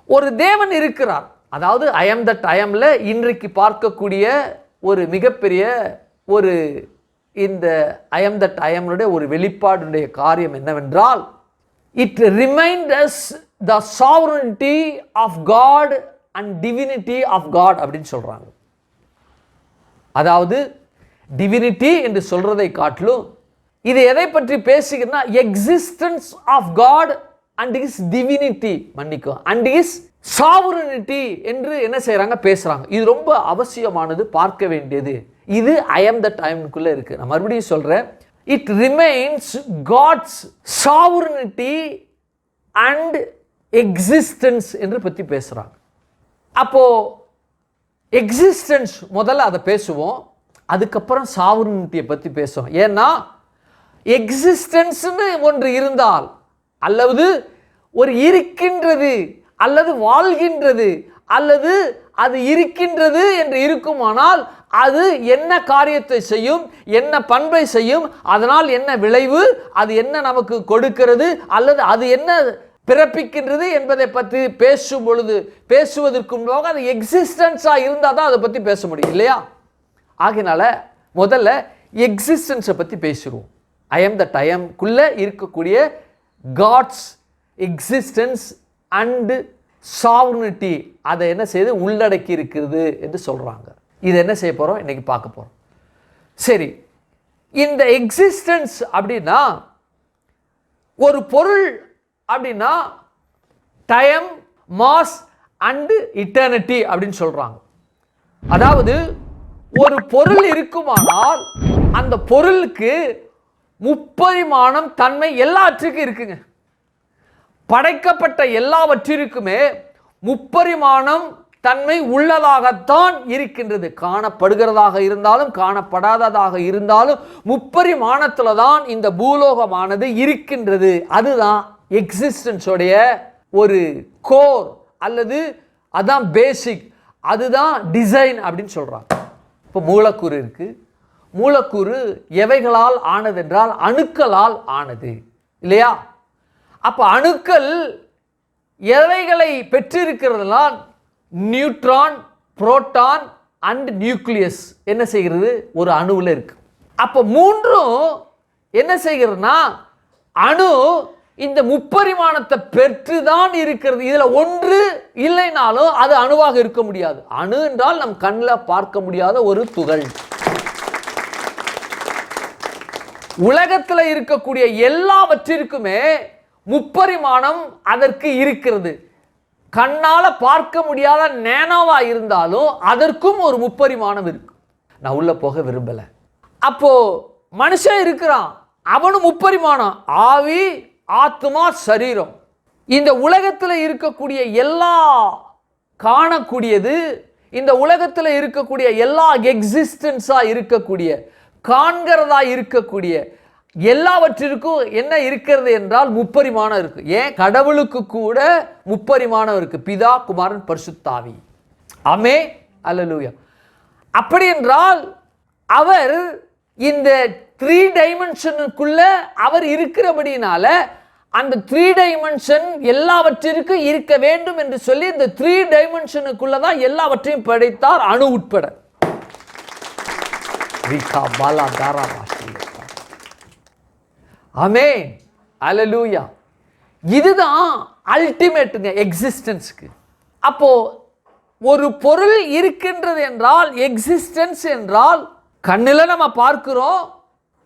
ஒரு தேவன் இருக்கிறார். அதாவது ஐ அம் தட் ஐ அம்ல இன்றைக்கு பார்க்கக்கூடிய ஒரு மிகப்பெரிய ஒரு இந்த ஐ அம் தட் ஐ அம்னுடைய ஒரு வெளிப்பாடுடைய காரியம் என்னவென்றால் it remind us the sovereignty of God and divinity of God அப்படின்னு சொல்றாங்க. அதாவது டிவினிட்டி என்று சொல்றதை காட்டிலும் இது எதை பற்றி பேசுகிறதுனா existence of God and his divinity, மன்னிக்கும், அண்ட் ஹிஸ் சாவரனிட்டி என்று என்ன செய்யறாங்க, பேசுறாங்க. இது ரொம்ப அவசியமானது, பார்க்க வேண்டியது. இது ஐ அம் தட் ஐ அம்க்குள்ள இருக்கு. நான் மறுபடியும் சொல்றேன், it remains God's sovereignty and existence என்று பற்றி பேசுறாங்க. அப்போ எக்ஸிஸ்டன்ஸ் முதல்ல அதை பேசுவோம், அதுக்கப்புறம் சாவரனிட்டியை பற்றி பேசுவோம். ஏன்னா எக்ஸிஸ்டன்ஸ்னு ஒன்று இருந்தால், அல்லது ஒரு இருக்கின்றது அல்லது வாழ்கின்றது அல்லது அது இருக்கின்றது என்று இருக்குமானால் அது என்ன காரியத்தை செய்யும், என்ன பண்பை செய்யும், அதனால் என்ன விளைவு, அது என்ன நமக்கு கொடுக்கிறது, அல்லது அது என்ன பிறப்பிக்கின்றது என்பதை பற்றி பேசும் பொழுது பேசுவதற்கு முன்பாக அது எக்ஸிஸ்டன்ஸாக இருந்தால் தான் அதை பற்றி பேச முடியும், இல்லையா? ஆகினால முதல்ல எக்ஸிஸ்டன்ஸை பற்றி பேசுவோம். ஐ அம் தட் ஐ அம்குள்ளே இருக்கக்கூடிய காட்ஸ் எக்ஸிஸ்டன்ஸ் அண்ட் சாவர்னிட்டி அதை என்ன செய்து உள்ளடக்கி இருக்கிறது என்று சொல்கிறாங்க. இது என்ன செய்ய போகிறோம், இன்றைக்கி பார்க்க போகிறோம். சரி, இந்த எக்ஸிஸ்டன்ஸ் அப்படின்னா ஒரு பொருள் அப்படின்னா டைம், மாஸ் அண்டு இட்டர்னிட்டி அப்படின்னு சொல்கிறாங்க. அதாவது ஒரு பொருள் இருக்குமானால் அந்த பொருளுக்கு முப்பரிமாணம் தன்மை எல்லாவற்றுக்கும் இருக்குங்க. படைக்கப்பட்ட எல்லாவற்றிற்குமே முப்பரிமாணம் தன்மை உள்ளதாகத்தான் இருக்கின்றது. காணப்படுகிறதாக இருந்தாலும் காணப்படாததாக இருந்தாலும் முப்பரிமாணத்தில் தான் இந்த பூலோகமானது இருக்கின்றது. அதுதான் எக்ஸிஸ்டன்ஸோடைய ஒரு கோர் அல்லது அதான் பேசிக், அதுதான் டிசைன் அப்படின்னு சொல்கிறாங்க. இப்போ மூலக்கூறு இருக்குது. மூலக்கூறு எவைகளால் ஆனது என்றால் அணுக்களால் ஆனது இல்லையா? அப்போ அணுக்கள் எவைகளை பெற்றிருக்கிறதுனால் நியூட்ரான், புரோட்டான் அண்ட் நியூக்ளியஸ் என்ன செய்கிறது, ஒரு அணுவில் இருக்கு. அப்போ மூன்றும் என்ன செய்கிறதுனா அணு இந்த முப்பரிமாணத்தை பெற்று தான் இருக்கிறது. இதில் ஒன்று இல்லைனாலும் அது அணுவாக இருக்க முடியாது. அணு என்றால் நம் கண்ணில் பார்க்க முடியாத ஒரு துகள். உலகத்தில் இருக்கக்கூடிய எல்லாவற்றிற்குமே முப்பரிமாணம் அதற்கு இருக்கிறது. கண்ணால் பார்க்க முடியாத நேனோவா இருந்தாலும் அதற்கும் ஒரு முப்பரிமாணம் இருக்கு. நான் உள்ள போக விரும்பலை. அப்போ மனுஷன் இருக்கிறான், அவனும் முப்பரிமாணம், ஆவி, ஆத்மா, சரீரம். இந்த உலகத்தில் இருக்கக்கூடிய எல்லா காணக்கூடியது, இந்த உலகத்தில் இருக்கக்கூடிய எல்லா எக்ஸிஸ்டன்ஸாக இருக்கக்கூடிய காண்கிறதா இருக்கக்கூடிய எல்லாவற்றிற்கும் என்ன இருக்கிறது என்றால் முப்பரிமாணம் இருக்கு. ஏன் கடவுளுக்கு கூட முப்பரிமாணம் இருக்கு, பிதா, குமாரன், பரிசுத்தாவி. ஆமென், அல்லேலூயா. அப்படி என்றால் அவர் இந்த 3 டைமென்ஷனுக்குள்ள அவர் இருக்கிறபடினால அந்த 3 டைமென்ஷன் எல்லாவற்றிற்கும் இருக்க வேண்டும் என்று சொல்லி இந்த 3 டைமென்ஷனுக்குள்ள தான் எல்லாவற்றையும் படைத்தார், அணு உட்பட. ஆமென், அல்லேலூயா. இதுதான் அல்டிமேட்டுங்க எக்ஸிஸ்டன்ஸ்க்கு. அப்போ ஒரு பொருள் இருக்கின்றது என்றால், எக்ஸிஸ்டன்ஸ் என்றால் கண்ணில் நம்ம பார்க்கிறோம்,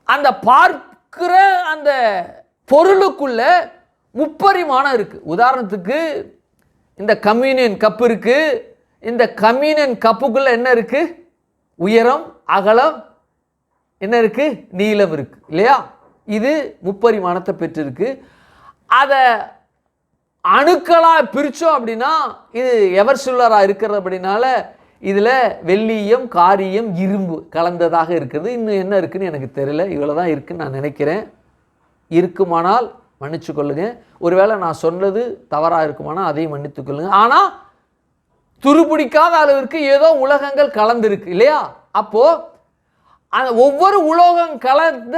அந்த பார்க்கிற அந்த பொருளுக்குள்ள முப்பரிமாணம் இருக்கு. உதாரணத்துக்கு இந்த கம்யூனியன் கப் இருக்கு. இந்த கம்யூனியன் கப்புக்குள்ள என்ன இருக்கு, உயரம், அகலம், என்ன இருக்கு, நீளம் இருக்கு இல்லையா? இது முப்பரிமாணத்தை பெற்றிருக்கு. அதை அணுக்களாக பிரித்தோம் அப்படின்னா இது எவர் சில்லராக இருக்கிறது. அப்படின்னால இதில் வெள்ளியம், காரியம், இரும்பு கலந்ததாக இருக்கிறது. இன்னும் என்ன இருக்குன்னு எனக்கு தெரியல, இவ்வளோ தான் இருக்குன்னு நான் நினைக்கிறேன். இருக்குமானால் மன்னிச்சு கொள்ளுங்க. ஒருவேளை நான் சொன்னது தவறாக இருக்குமானால் அதையும் மன்னித்து கொள்ளுங்க. ஆனால் துருப்பிடிக்காத அளவிற்கு ஏதோ உலகங்கள் கலந்துருக்கு இல்லையா? அப்போது அந்த ஒவ்வொரு உலோகம் கலந்த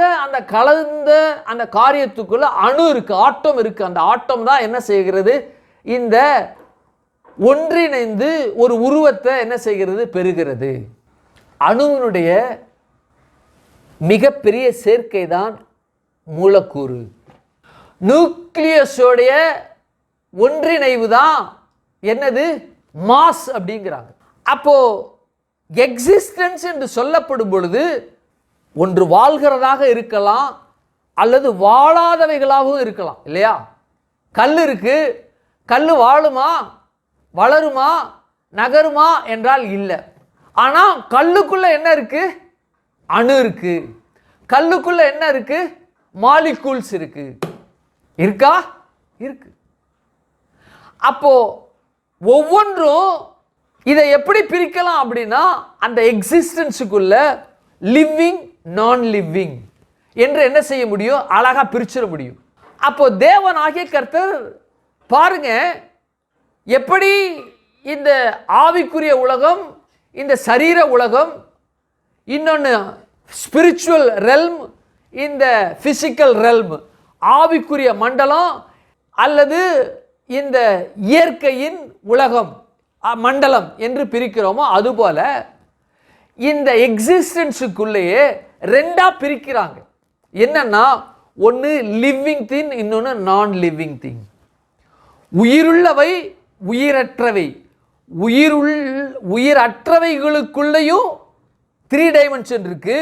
அந்த காரியத்துக்குள்ள அணு இருக்கு, ஆட்டம் இருக்கு. அந்த ஆட்டம் தான் என்ன செய்கிறது, இந்த ஒன்றிணைந்து ஒரு உருவத்தை என்ன செய்கிறது, பெறுகிறது. அணுவினுடைய மிகப்பெரிய சேர்க்கை தான் மூலக்கூறு. நியூக்ளியஸோடைய ஒன்றிணைவு தான் என்னது, மாஸ் அப்படிங்கிறாங்க. அப்போ எக்ஸிஸ்டன்ஸ் என்று சொல்லப்படும் பொழுது ஒன்று வாழ்கிறதாக இருக்கலாம் அல்லது வாழாதவைகளாகவும் இருக்கலாம் இல்லையா? கல் இருக்கு, கல் வாழுமா, வளருமா, நகருமா என்றால் இல்லை. ஆனால் கல்லுக்குள்ள என்ன இருக்கு, அணு இருக்கு. கல்லுக்குள்ள என்ன இருக்கு, மாலிகூல்ஸ் இருக்கு. இருக்கா, இருக்கு. அப்போ ஒவ்வொன்றும் இதை எப்படி பிரிக்கலாம் அப்படின்னா அந்த எக்ஸிஸ்டன்ஸுக்குள்ள லிவிங், நான் லிவிங் என்று என்ன செய்ய முடியும், அழகா பிரிச்சிட முடியும். அப்போ தேவனாகிய கர்த்தர் பாருங்க எப்படி இந்த ஆவிக்குரிய உலகம், இந்த சரீர உலகம், இன்னொன்று ஸ்பிரிச்சுவல் ரெல்ம், இந்த பிசிக்கல் ரெல்ம், ஆவிக்குரிய மண்டலம் அல்லது இந்த இயற்கையின் உலகம் மண்டலம் என்று பிரிக்கிறோமோ அதுபோல இந்த எக்ஸிஸ்டன்ஸுக்குள்ளேயே 2ஆ பிரிக்கிறாங்க. என்னன்னா ஒன்று லிவிங் திங், இன்னொன்று நான் லிவிங் திங். உயிருள்ளவை, உயிரற்றவை, உயிரற்றவைகளுக்குள்ளேயும் 3 டைமென்ஷன் இருக்கு,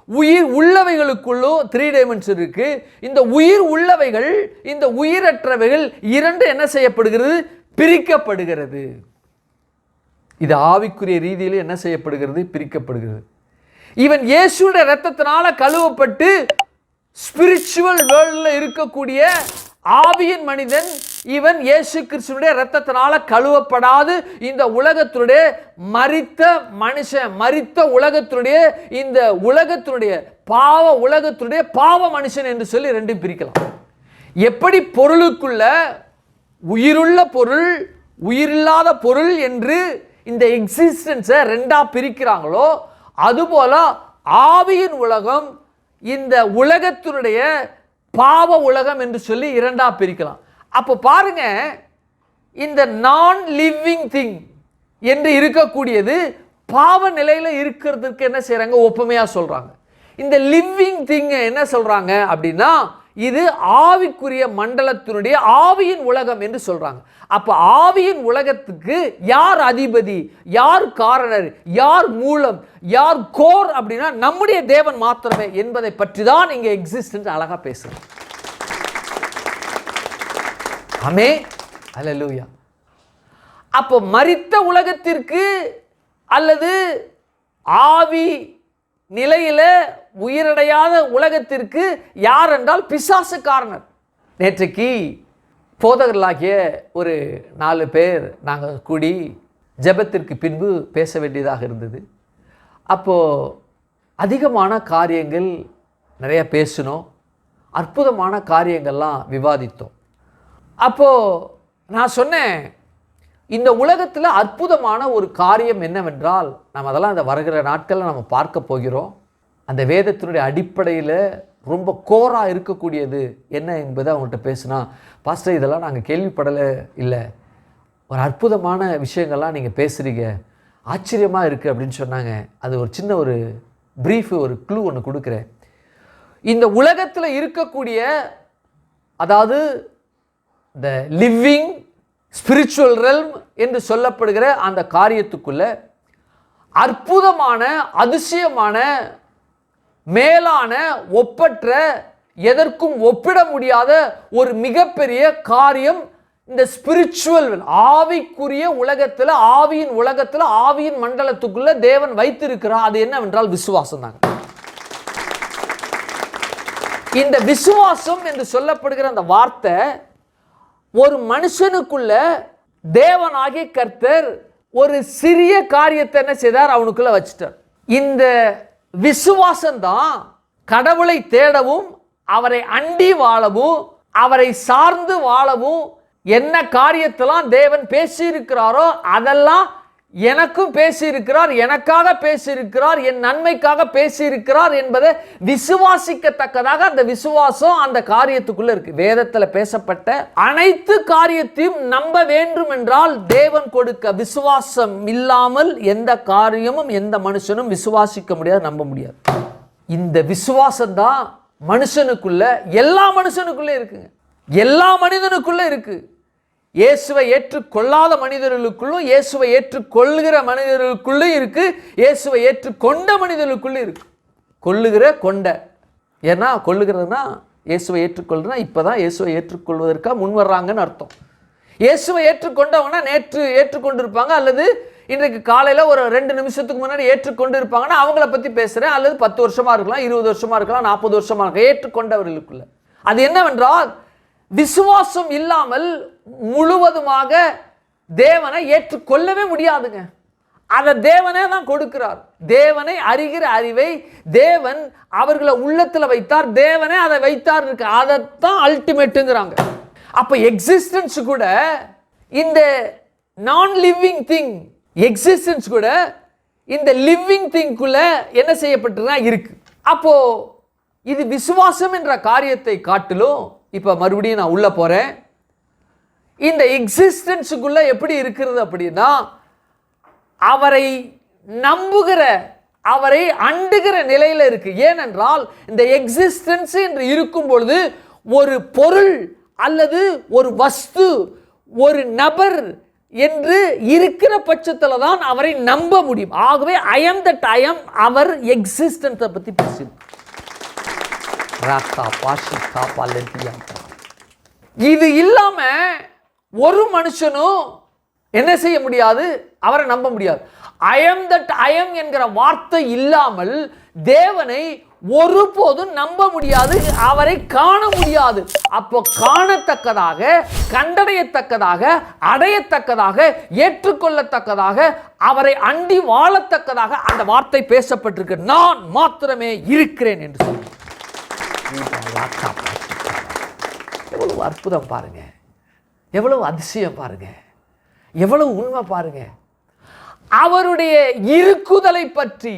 உயிர் உள்ளவைகளுக்குள்ளும் 3 டைமென்ஷன் இருக்கு. இந்த உயிர் உள்ளவைகள், இந்த உயிரற்றவைகள் இரண்டு என்ன செய்யப்படுகிறது? பிரிக்கப்படுகிறது. இது ஆவிக்குரிய ரீதியில் என்ன செய்யப்படுகிறது? பிரிக்கப்படுகிறது. இவன் இயேசுடைய இரத்தத்தினால கழுவப்பட்டு ஸ்பிரிச்சுவல் வேர்ல்டில் இருக்கக்கூடிய ஆவியின் மனிதன், இவன் இயேசு கிறிஸ்துவினுடைய இரத்தத்தினால கழுவப்படாது இந்த உலகத்தினுடைய மரித்த மனுஷன், மரித்த உலகத்தினுடைய இந்த உலகத்தினுடைய பாவ உலகத்தினுடைய பாவ மனுஷன் என்று சொல்லி ரெண்டும் பிரிக்கலாம். எப்படி பொருளுக்குள்ள உயிருள்ள பொருள், உயிரில்லாத பொருள் என்று இந்த எக்ஸிஸ்டன்ஸை ரெண்டா பிரிக்கிறாங்களோ, அதுபோல ஆவியின் உலகம் இந்த உலகத்தினுடைய பாவ உலகம் என்று சொல்லி இரண்டா பிரிக்கலாம். அப்போ பாருங்க, இந்த நான் லிவிங் திங் என்று இருக்கக்கூடியது பாவ நிலையில இருக்கிறதுக்கு என்ன செய்யறாங்க? ஒப்புமையா சொல்றாங்க. இந்த லிவிங் திங் என்ன சொல்றாங்க அப்படின்னா, இது ஆவிக்குரிய மண்டலத்தினுடைய ஆவியின் உலகம் என்று சொல்றாங்க. அப்ப ஆவியின் உலகத்துக்கு யார் அதிபதி, யார் காரணர், யார் மூலம், யார் கோர் அப்படின்னா நம்முடைய தேவன் மாத்திரமே என்பதை பற்றி தான் இங்க எக்ஸிஸ்டன்ஸ் அழகா பேசுறோம். ஆமென், அல்லேலூயா. அப்போ மரித்த உலகத்திற்கு அல்லது ஆவி நிலையில உயிரடையாத உலகத்திற்கு யார் என்றால் பிசாசு காரணர். நேற்றைக்கு போதகர்களாகிய ஒரு 4 பேர் நாங்கள் கூடி ஜெபத்திற்கு பின்பு பேச வேண்டியதாக இருந்தது. அப்போது அதிகமான காரியங்கள் நிறைய பேசினோம், அற்புதமான காரியங்கள்லாம் விவாதித்தோம். அப்போது நான் சொன்னேன், இந்த உலகத்தில் அற்புதமான ஒரு காரியம் என்னவென்றால், நம்ம அதெல்லாம் இந்த வருகிற நாட்களில் நம்ம பார்க்க போகிறோம். அந்த வேதத்தினுடைய அடிப்படையில் ரொம்ப கோராக இருக்கக்கூடியது என்ன என்பதை அவங்கள்ட்ட பேசினா, பாஸ்டர் இதெல்லாம் நாங்கள் கேள்விப்படலை, இல்லை ஒரு அற்புதமான விஷயங்கள்லாம் நீங்கள் பேசுகிறீங்க, ஆச்சரியமாக இருக்குது அப்படின்னு சொன்னாங்க. அது ஒரு சின்ன ஒரு ப்ரீஃபு, ஒரு க்ளூ ஒன்று கொடுக்குறேன். இந்த உலகத்தில் இருக்கக்கூடிய, அதாவது இந்த லிவிங் ஸ்பிரிச்சுவல் ரெல்ம் என்று சொல்லப்படுகிற அந்த காரியத்துக்குள்ள அற்புதமான, அதிசயமான, மேலான, ஒப்பற்ற, எதற்கும் ஒப்பிட முடியாத ஒரு மிகப்பெரிய காரியம் இந்த ஸ்பிரிச்சுவல் ஆவிக்குரிய உலகத்தில், ஆவியின் உலகத்தில், ஆவியின் மண்டலத்துக்குள்ள தேவன் வைத்திருக்கிறார். அது என்னவென்றால் விசுவாசம் தாங்க. இந்த விசுவாசம் என்று சொல்லப்படுகிற அந்த வார்த்தை ஒரு மனுஷனுக்குள்ள தேவனாகிய கர்த்தர் ஒரு சிறிய காரியத்தை என்ன செய்தார்? அவனுக்குள்ள வச்சிட்டார். இந்த விசுவாசம்தான் கடவுளை தேடவும், அவரை அண்டி வாழவும், அவரை சார்ந்து வாழவும் என்ன காரியத்தெல்லாம் தேவன் பேசியிருக்கிறாரோ அதெல்லாம் எனக்கும் பேசியிருக்கிறார், எனக்காக பேசியிருக்கிறார், என் நன்மைக்காக பேசியிருக்கிறார் என்பதை விசுவாசிக்கத்தக்கதாக அந்த விசுவாசம் அந்த காரியத்துக்குள்ள இருக்கு. வேதத்தில் பேசப்பட்ட அனைத்து காரியத்தையும் நம்ப வேண்டும் என்றால் தேவன் கொடுக்க விசுவாசம் இல்லாமல் எந்த காரியமும் எந்த மனுஷனும் விசுவாசிக்க முடியாது, நம்ப முடியாது. இந்த விசுவாசம் தான் மனுஷனுக்குள்ள, எல்லா மனுஷனுக்குள்ளே இருக்குங்க, எல்லா மனிதனுக்குள்ள இருக்கு. இயேசுவை ஏற்றுக்கொள்ளாத மனிதர்களுக்குள்ளும், இயேசுவை ஏற்றுக்கொள்ளுகிற மனிதர்களுக்குள்ளும் இருக்கு, இயேசுவை ஏற்றுக்கொண்ட மனிதர்களுக்குள்ளும் இருக்கு. கொள்ளுகிற கொண்ட, ஏன்னா கொள்ளுகிறதுனா இயேசுவை ஏற்றுக்கொள்ளுனா இப்போதான் இயேசுவை ஏற்றுக்கொள்வதற்காக முன் வர்றாங்கன்னு அர்த்தம். இயேசுவை ஏற்றுக்கொண்டவங்கன்னா நேற்று ஏற்றுக்கொண்டிருப்பாங்க, அல்லது இன்றைக்கு காலையில் ஒரு 2 நிமிஷத்துக்கு முன்னாடி ஏற்றுக்கொண்டு இருப்பாங்கன்னா அவங்கள பற்றி பேசுகிறேன். அல்லது 10 வருஷமாக இருக்கலாம், 20 வருஷமாக இருக்கலாம், 40 வருஷமாக இருக்கலாம். ஏற்றுக்கொண்டவர்களுக்குள்ள அது என்னவென்றால், விசுவாசம் இல்லாமல் முழுவதுமாக தேவனை ஏற்றுக்கொள்ளவே முடியாதுங்க. அதை தேவனே தான் கொடுக்கிறார். தேவனை அறிகிற அறிவை தேவன் அவர்களை உள்ளத்தில் வைத்தார், தேவனே அதை வைத்தார் இருக்கு. அதைத்தான் அல்டிமேட்டுங்கிறாங்க. அப்போ எக்ஸிஸ்டன்ஸ் கூட, இந்த நான் லிவிங் திங் எக்ஸிஸ்டன்ஸ் கூட இந்த லிவிங் திங்குள்ள என்ன செய்யப்பட்டிருக்கா இருக்கு. அப்போ இது விசுவாசம் என்ற காரியத்தை காட்டிலும், இப்போ மறுபடியும் நான் உள்ள போறேன், இந்த எக்ஸிஸ்டன்ஸுக்குள்ள எப்படி இருக்கிறது அப்படின்னா, அவரை நம்புகிற, அவரை அண்டுகிற நிலையில் இருக்கு. ஏனென்றால் இந்த எக்ஸிஸ்டன்ஸ் என்று இருக்கும் பொழுது ஒரு பொருள் அல்லது ஒரு வஸ்து, ஒரு நபர், என்று இருக்கிற பட்சத்தில் தான் அவரை நம்ப முடியும். ஆகவே I am that I am அவர் எக்ஸிஸ்டன்ஸை பற்றி பேசும். இது இல்லாம ஒரு மனுஷனும் என்ன செய்ய முடியாது, அவரை நம்ப முடியாது. ஐ எம் தட் ஐ எம் என்கிற வார்த்தை இல்லாமல் தேவனை ஒருபோதும் நம்ப முடியாது, அவரை காண முடியாது. அப்போ காணத்தக்கதாக, கண்டடையத்தக்கதாக, அடையத்தக்கதாக, ஏற்றுக்கொள்ளத்தக்கதாக, அவரை அண்டி வாழத்தக்கதாக அந்த வார்த்தை பேசப்பட்டிருக்கு. நான் மாத்திரமே இருக்கிறேன் என்று சொல்லி. எவ்வளவு அற்புதம் பாருங்க, எவ்வளவு அதிசயம் பாருங்க, எவ்வளவு உண்மை பாருங்க. அவருடைய இருக்குதலை பற்றி,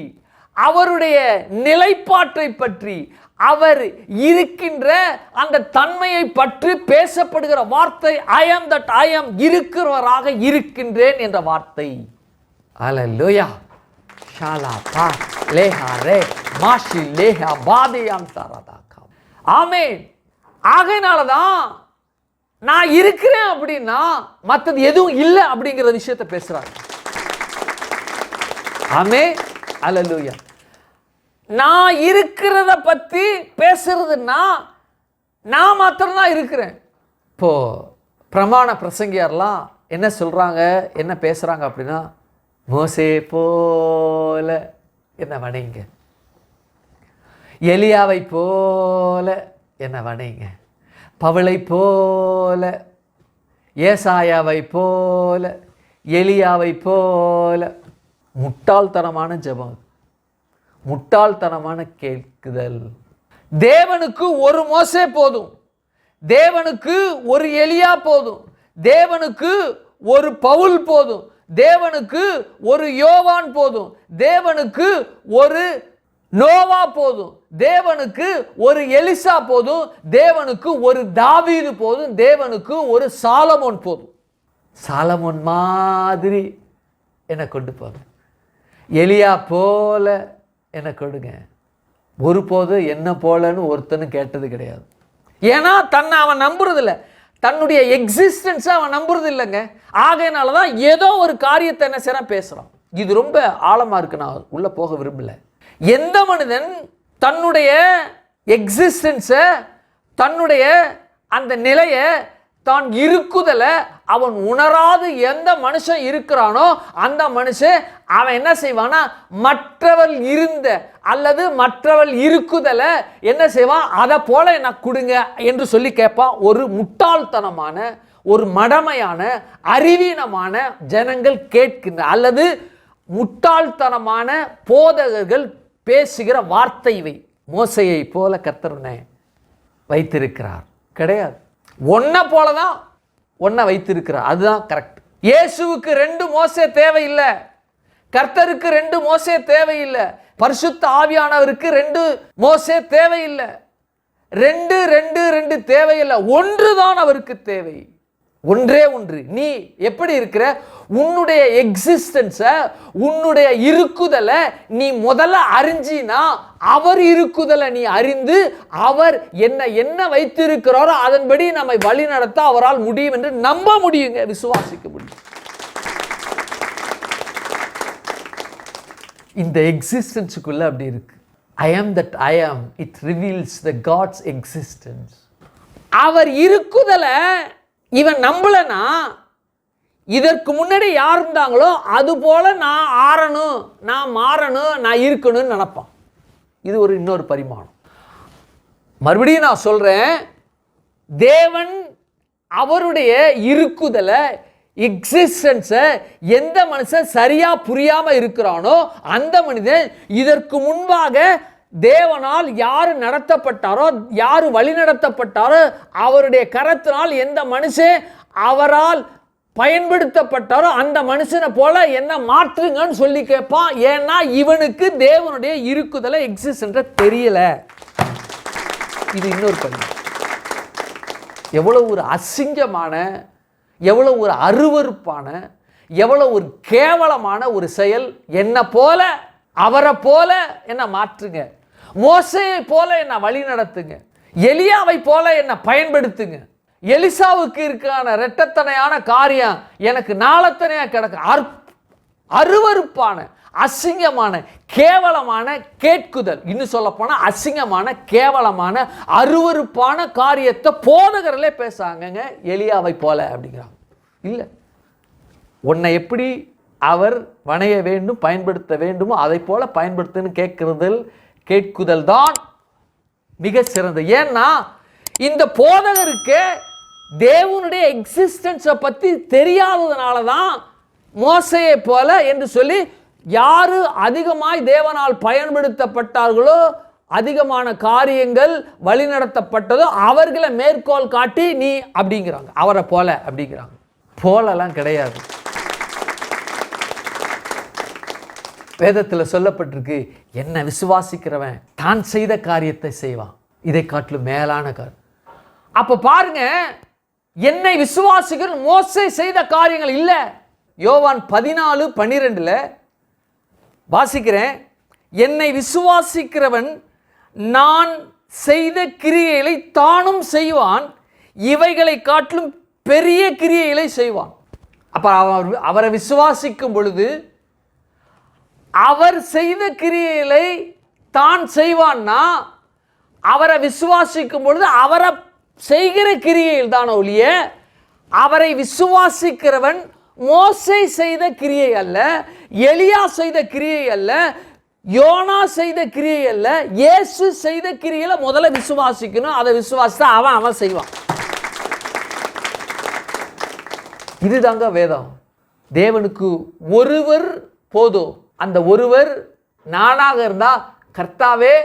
அவருடைய நிலைப்பாட்டை பற்றி, அவர் இருக்கின்ற அந்த தன்மையை பற்றி பேசப்படுகிற வார்த்தை ஐ அம் தட் ஐ அம், இருக்கிறவராக இருக்கின்றேன் என்ற வார்த்தை. அல்லேலூயா. ஷாலா பா லேஹா ரே மாஷி லேஹா பாதியாம் தரதா. ஆமென். ஆகையினால தான் நான் இருக்கிறேன் அப்படின்னா மற்றது எதுவும் இல்லை அப்படிங்கிற விஷயத்தை பேசுறாரு. ஆமென். அல்லேலூயா. நான் இருக்கிறத பத்தி பேசுறதுன்னா நான் மாத்திரம்தான் இருக்கிறேன். இப்போ பிரமாண பிரசங்கியார்லாம் என்ன சொல்றாங்க, என்ன பேசுறாங்க அப்படின்னா, மோசே போல என்ன வணைங்க, எலியாவை போல என்ன வணைங்க, பவுலை போல, ஏசாயாவை போல, எலியாவை போல. முட்டாள்தனமான ஜெபம், முட்டாள்தனமான கேட்குதல். தேவனுக்கு ஒரு மோசே போதும், தேவனுக்கு ஒரு எலியா போதும், தேவனுக்கு ஒரு பவுல் போதும், தேவனுக்கு ஒரு யோவான் போதும், தேவனுக்கு ஒரு நோவா போதும், தேவனுக்கு ஒரு எலிசா போதும், தேவனுக்கு ஒரு தாவீது போதும், தேவனுக்கு ஒரு சாலமோன் போதும். சாலமோன் மாதிரி என்னை கொண்டு போங்க, எலியா போல என்னை கொடுங்க. ஒருபோது என்ன போலன்னு ஒருத்தனும் கேட்டது கிடையாது. ஏன்னா தன்னை அவன் நம்புறதில்லை, தன்னுடைய எக்ஸிஸ்டன்ஸை அவன் நம்புறது இல்லைங்க. ஆகையினால தான் ஏதோ ஒரு காரியத்தை என்ன செய்யறான், பேசுகிறான். இது ரொம்ப ஆழமாக இருக்கு, நான் உள்ளே போக விரும்பலை. எந்த மனிதன் தன்னுடைய எக்ஸிஸ்டன்ஸை, தன்னுடைய அந்த நிலையை, தான் இருக்குதலை அவன் உணராது எந்த மனுஷன் இருக்கிறானோ அந்த மனுஷன் அவன் என்ன செய்வானா, மற்றவள் இருந்த அல்லது மற்றவள் இருக்குதலை என்ன செய்வான், அதை போல என்ன கொடுங்க என்று சொல்லி கேட்பான். ஒரு முட்டாள்தனமான, ஒரு மடமையான, அறிவீனமான ஜனங்கள் கேட்கின்ற அல்லது முட்டாள்தனமான போதகர்கள் பேசுகிற வார்த்தை இவை. மோசையை போல கர்த்தர் வைத்திருக்கிறார் கிடையாது, ஒன்றை போலதான் ஒன்றை வைத்திருக்கிறார், அதுதான் கரெக்ட். இயேசுவுக்கு 2 மோசே தேவையில்லை, கர்த்தருக்கு 2 மோசே தேவையில்லை, பரிசுத்த ஆவியானவருக்கு 2 மோசே தேவையில்லை. 2 தேவையில்லை, ஒன்றுதான் அவருக்கு தேவை, ஒன்றே ஒன்று. நீ எப்படி இருக்கிற, உன்னுடைய எக்ஸிஸ்டன்ஸை, உன்னுடைய இருக்குதலை நீ முதல்ல அறிஞ்சினா, அவர் இருக்குதலை நீ அறிந்து, அவர் என்ன வைத்திருக்கிறாரோ அதன்படி நம்மை வழி நடத்த அவரால் முடியும் என்று நம்ப முடியுங்க, விசுவாசிக்க முடியும். இந்த எக்ஸிஸ்டன்ஸுக்குள்ள அப்படி இருக்கு. ஐ ஆம் that I am, it reveals the God's existence. அவர் இருக்குதலை இவன் நம்பலனா, இதற்கு முன்னாடி யார் இருந்தாங்களோ அது போல நான் ஆறணும், நான் மாறணும், நான் இருக்கணும்னு நினைப்பான். இது ஒரு இன்னொரு பரிமாணம். மறுபடியும் நான் சொல்றேன், தேவன் அவருடைய இருக்குதலை, எக்ஸிஸ்டன்ஸை எந்த மனுஷன் சரியா புரியாம இருக்கிறானோ அந்த மனிதன் இதற்கு முன்பாக தேவனால் யாரு நடத்தப்பட்டாரோ, யாரு வழி நடத்தப்பட்டாரோ, அவருடைய கரத்தினால் எந்த மனுஷன் அவரால் பயன்படுத்தப்பட்டாரோ அந்த மனுஷனை போல என்ன மாற்றுங்கன்னு சொல்லி கேட்பான். ஏன்னா இவனுக்கு தேவனுடைய இருக்குதலை, எக்ஸிஸ்டன்ஸை தெரியல. இது இன்னொரு பகுதி. எவ்வளவு ஒரு அசிங்கமான, எவ்வளவு ஒரு அருவருப்பான, எவ்வளவு ஒரு கேவலமான ஒரு செயல். என்ன போல, அவரை போல என்ன மாற்றுங்க, மோசேயை போல என்ன வழி நடத்துங்க, எலியாவை போல என்ன பயன்படுத்துங்க, எலிசாவுக்கு இருக்கான இரட்டத்தனையான காரியம் எனக்கு நாளத்தனையா கிடக்கு. அருவருப்பான, அசிங்கமான, கேவலமான கேட்குதல், இன்னும் சொல்ல போனா அசிங்கமான, கேவலமான, அருவருப்பான காரியத்தை போதகர்களே பேசாங்க. எலியாவை போல அப்படிங்கிறாங்க. இல்லை, உன்னை எப்படி அவர் வணைய வேண்டும், பயன்படுத்த வேண்டுமோ அதை போல பயன்படுத்துன்னு கேட்குதல் தான் மிக சிறந்தது. ஏன்னா இந்த போதகருக்கு தேவனுடைய எக்ஸிஸ்டன்ஸை பற்றி தெரியாததுனால தான் மோசையை போல என்று சொல்லி யாரு அதிகமாய் தேவனால் பயன்படுத்தப்பட்டார்களோ, அதிகமான காரியங்கள் வழிநடத்தப்பட்டதோ அவர்களை மேற்கோள் காட்டி நீ அப்படிங்கிறாங்க, அவரை போல அப்படிங்கிறாங்க. போலலாம் கிடையாது. வேதத்தில் சொல்லப்பட்டிருக்கு, என்ன விசுவாசிக்கிறவன் தான் செய்த காரியத்தை செய்வான், இதை காட்டிலும் மேலான காரியம். அப்ப பாருங்க, என்னை விசுவாசிக்கிற மோசே செய்த காரியங்கள் இல்லை. யோவான் 14:12 வாசிக்கிறேன், என்னை விசுவாசிக்கிறவன் நான் செய்த கிரியைகளை தானும் செய்வான், இவைகளை காட்டிலும் பெரிய கிரியைகளை செய்வான். அப்ப அவரை விசுவாசிக்கும் பொழுது அவர் செய்த கிரியைகளை தான் செய்வான்னா, அவரை விசுவாசிக்கும் பொழுது அவரை செய்கிற கிரியையில் தான் ஒழிய அவரை விசுவாசிக்கிறவன் மோசே செய்த கிரியை அல்ல, எலியா செய்த கிரியை அல்ல, யோனா செய்த கிரியை அல்ல, இயேசு செய்த கிரியையில முதல்ல விசுவாசிக்கணும். அதை விசுவாசித்தா அவன் செய்வான். இதுதாங்க வேதம். தேவனுக்கு ஒருவர் போதும். அந்த ஒருவர் நானாக இருந்தா, கர்த்தாவே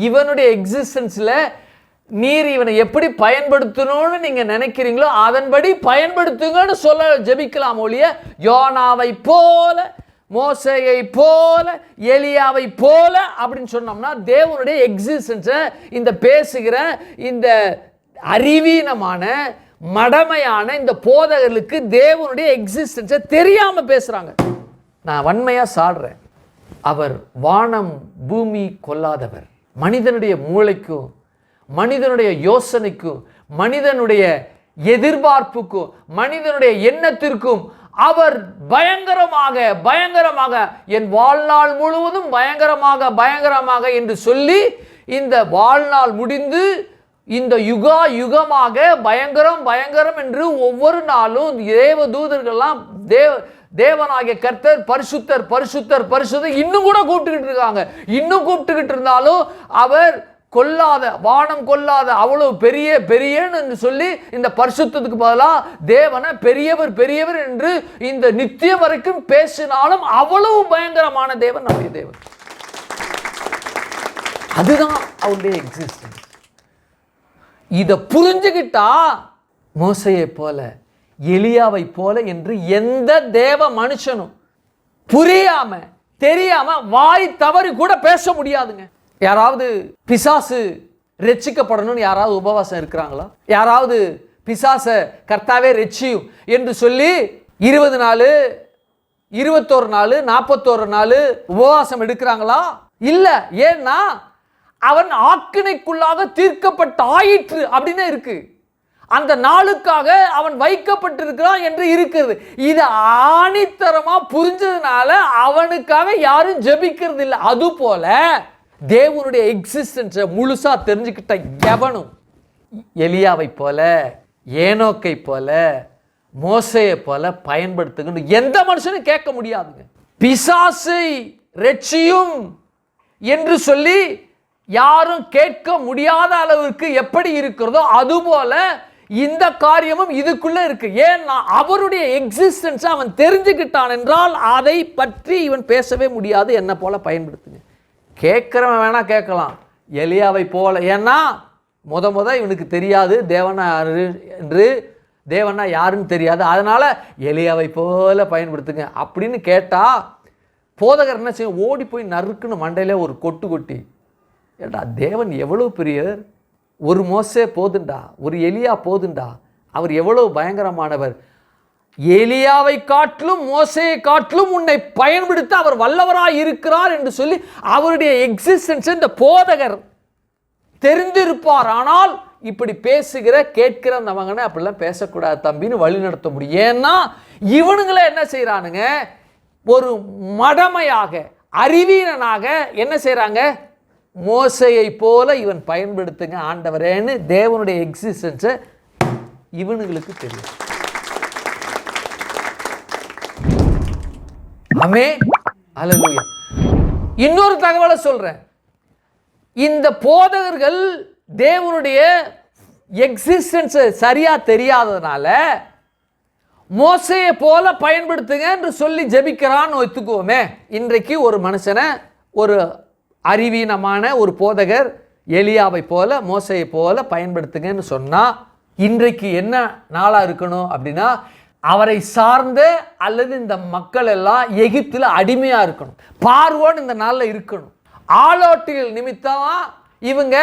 இவனுடைய எக்ஸிஸ்டன்ஸில் நீர் இவனை எப்படி பயன்படுத்தணும்னு நீங்க நினைக்கிறீங்களோ அதன்படி பயன்படுத்துங்கன்னு சொல்ல ஜெபிக்கலாம் ஒழிய, யோனாவை போல, மோசேயை போல, எலியாவை போல அப்படின்னு சொன்னோம்னா தேவனுடைய எக்ஸிஸ்டன்ஸை இந்த பேசுகிற இந்த அறிவீனமான மடமையான இந்த போதகர்களுக்கு தேவனுடைய எக்ஸிஸ்டன்ஸை தெரியாம பேசுறாங்க. நான் வன்மையா சாடுறேன். அவர் வானம் பூமி கொல்லாதவர். மனிதனுடைய மூளைக்கும், மனிதனுடைய யோசனைக்கும், மனிதனுடைய எதிர்பார்ப்புக்கும், மனிதனுடைய எண்ணத்திற்கும் அவர் பயங்கரமாக என் வாழ்நாள் முழுவதும் பயங்கரமாக என்று சொல்லி, இந்த வாழ்நாள் முடிந்து இந்த யுகமாக பயங்கரம் என்று ஒவ்வொரு நாளும் தேவதூதர்கள்லாம் தேவனாகிய கர்த்தர் பரிசுத்தர் இன்னும் கூட கூப்பிட்டுக்கிட்டு இருக்காங்க. இன்னும் கூப்பிட்டுக்கிட்டு இருந்தாலும் அவர் கொல்லாத, வானம் கொல்லாத, அவ்வளவு பெரியன்னு சொல்லி இந்த பரிசுத்தத்துக்கு பதிலாக தேவனை பெரியவர் என்று இந்த நித்தியம் வரைக்கும் பேசினாலும் அவ்வளவு பயங்கரமான தேவன் நம்முடைய தேவன். அதுதான் அவருடைய எக்ஸிஸ்டன்ஸ். இதை புரிஞ்சுக்கிட்டா மோசையை போல, எலியாவை போல என்று எந்த தேவ மனுஷனும் புரியாம தெரியாம வாய் தவறி கூட பேச முடியாதுங்க. யாராவது பிசாசு ரட்சிக்கப்படணும்னு யாராவது உபவாசம் இருக்கிறாங்களா? யாராவது பிசாச கர்த்தாவே ரட்சியும் என்று சொல்லி 20 நாள், 21 நாள், 41 நாள் உபவாசம் எடுக்கிறாங்களா? இல்ல. ஏன்னா அவன் ஆக்கினைக்குள்ளாக தீர்க்கப்பட்ட ஆயிற்று அப்படின்னு இருக்கு. அந்த நாளுக்காக அவன் வைக்கப்பட்டிருக்கிறான் என்று இருக்கிறது. இது ஆணித்தரமா புரிஞ்சதுனால அவனுக்காக யாரும் ஜெபிக்கிறது இல்லை. அது போல தேவனுடைய எக்ஸிஸ்டன்ஸை முழுசா தெரிஞ்சுக்கிட்ட எவனும் எலியாவை போல, ஏனோக்கை போல, மோசையை போல பயன்படுத்துங்க எந்த மனுஷனும் கேட்க முடியாதுங்க. பிசாசை ரட்சியும் என்று சொல்லி யாரும் கேட்க முடியாத அளவுக்கு எப்படி இருக்கிறதோ அதுபோல இந்த காரியமும் இதுக்குள்ள இருக்கு. ஏன்னா அவருடைய எக்ஸிஸ்டன்ஸ் அவன் தெரிஞ்சுக்கிட்டான் என்றால் அதை பற்றி இவன் பேசவே முடியாது. என்ன போல பயன்படுத்துங்க. கேட்கிறவன் வேணா கேட்கலாம் எலியாவை போல. ஏன்னா இவனுக்கு தெரியாது தேவனா யாருன்னு தெரியாது. அதனால எலியாவை போல பயன்படுத்துங்க அப்படின்னு கேட்டா போதகர் என்ன செய்ய, ஓடி போய் நறுக்குன்னு மண்டையில ஒரு கொட்டி, ஏண்டா தேவன் எவ்வளவு பெரியவர், ஒரு மோசே போதுண்டா, ஒரு எலியா போதுண்டா, அவர் எவ்வளவு பயங்கரமானவர், எலியாவை காட்டிலும் மோசையை காட்டிலும் உன்னை பயன்படுத்த அவர் வல்லவராய் இருக்கிறார் என்று சொல்லி அவருடைய எக்ஸிஸ்டன்ஸ் இந்த போதகர் தெரிந்திருப்பார். ஆனால் இப்படி பேசுகிற கேட்கிற அந்த மகனை அப்படிலாம் பேசக்கூடாது தம்பின்னு வழி நடத்த முடியும். ஏன்னா இவனுங்களை என்ன செய்கிறானுங்க, ஒரு மடமையாக அறிவீனனாக என்ன செய்கிறாங்க, மோசையை போல இவன் பயன்படுத்துங்க ஆண்டவரேன்னு தேவனுடைய எக்ஸிஸ்டன்ஸை இவனுங்களுக்கு தெரியும். ஆமென், அல்லேலூயா. இன்னொரு தகவலை சொல்றேன். இந்த போதகர்கள் தேவனுடைய எக்ஸிஸ்டன்ஸ் சரியா தெரியாததுனால மோசையை போல பயன்படுத்துங்க என்று சொல்லி ஜெபிக்கிறான்னு ஒத்துக்குவோமே. இன்றைக்கு ஒரு மனுஷனை, ஒரு அறிவீனமான ஒரு போதகர் எலியாவை போல மோசையை போல பயன்படுத்துங்கன்னு சொன்னா இன்றைக்கு என்ன நாளா இருக்கணும் அப்படின்னா, அவரை சார்ந்த அல்லது இந்த மக்கள் எல்லாம் எகிப்தில் அடிமையா இருக்கணும். பார்வோன் இந்த நாளில் இருக்கணும். ஆலோட்டிகள் நிமித்தம் இவங்க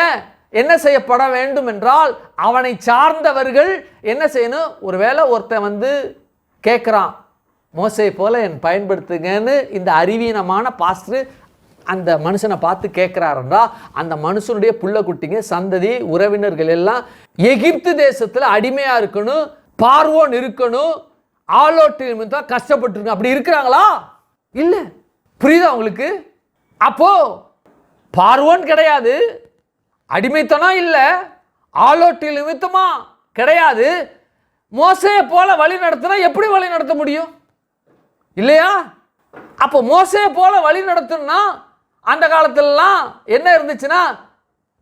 என்ன செய்யப்பட வேண்டும் என்றால், அவனை சார்ந்தவர்கள் என்ன செய்யணும், ஒருவேளை ஒருத்தன் கேட்குறான் மோசையை போல என் பயன்படுத்துங்கன்னு இந்த அறிவீனமான பாஸ்டர் அந்த மனுஷனை பார்த்து கேட்குறாருன்றா, அந்த மனுஷனுடைய புள்ள குட்டிங்க சந்ததி உறவினர்கள் எல்லாம் எகிப்து தேசத்தில் அடிமையா இருக்கணும், பார்வோன் இருக்கணும், ஆலோட்டிகள் தான் கஷ்டப்பட்டுருங்க. அப்படி இருக்கிறாங்களா? இல்லை. புரியுதா உங்களுக்கு? அப்போ பார்வோன் கிடையாது, அடிமைத்தனம் இல்லை, ஆலோட்டிகள் நிமித்தமா கிடையாது. மோசையை போல வழி நடத்தினா எப்படி வழி நடத்த முடியும் இல்லையா? அப்போ மோசையை போல வழி நடத்தணும்னா அந்த காலத்திலலாம் என்ன இருந்துச்சுன்னா,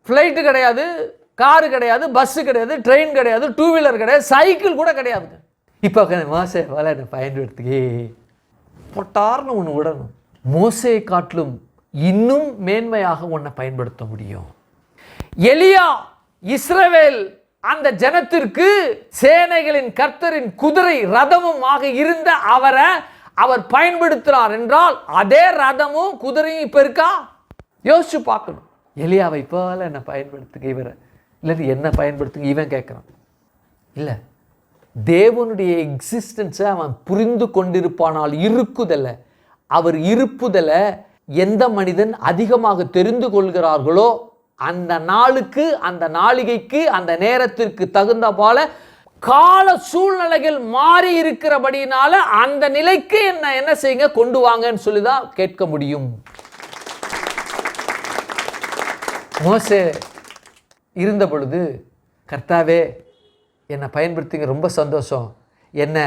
ஃப்ளைட்டு கிடையாது, காரு கிடையாது, பஸ்ஸு கிடையாது, ட்ரெயின் கிடையாது, டூ வீலர் கிடையாது, சைக்கிள் கூட கிடையாது. இப்போ மோசையை போல என்னை பயன்படுத்தி பொட்டார்னு ஒன்று விடணும். மோசையை காட்டிலும் இன்னும் மேன்மையாக உன்னை பயன்படுத்த முடியும். எலியா இஸ்ரவேல் அந்த ஜனத்திற்கு சேனைகளின் கர்த்தரின் குதிரை ரதமும் ஆக இருந்த அவரை அவர் பயன்படுத்துறார் என்றால், அதே ரதமும் குதிரையும் இப்ப இருக்கா? யோசிச்சு பார்க்கணும். எலியாவை போல என்ன பயன்படுத்துங்க இவரை, இல்லை என்ன பயன்படுத்துங்க இவன் கேட்கிறான். இல்லை, தேவனுடைய எக்ஸிஸ்டன்ஸை அவன் புரிந்து கொண்டிருப்பானால் இருக்குதல்ல, அவர் இருப்புதல எந்த மனிதன் அதிகமாக தெரிந்து கொள்கிறார்களோ அந்த நாளுக்கு, அந்த நாளிகைக்கு, அந்த நேரத்திற்கு தகுந்த போல கால சூழ்நிலைகள் மாறி இருக்கிறபடினால அந்த நிலைக்கு என்ன செய்யுங்க, கொண்டு வாங்கன்னு சொல்லிதான் கேட்க முடியும். மோசே இருந்த பொழுது கர்த்தாவே என்னை பயன்படுத்துங்க, ரொம்ப சந்தோஷம், என்ன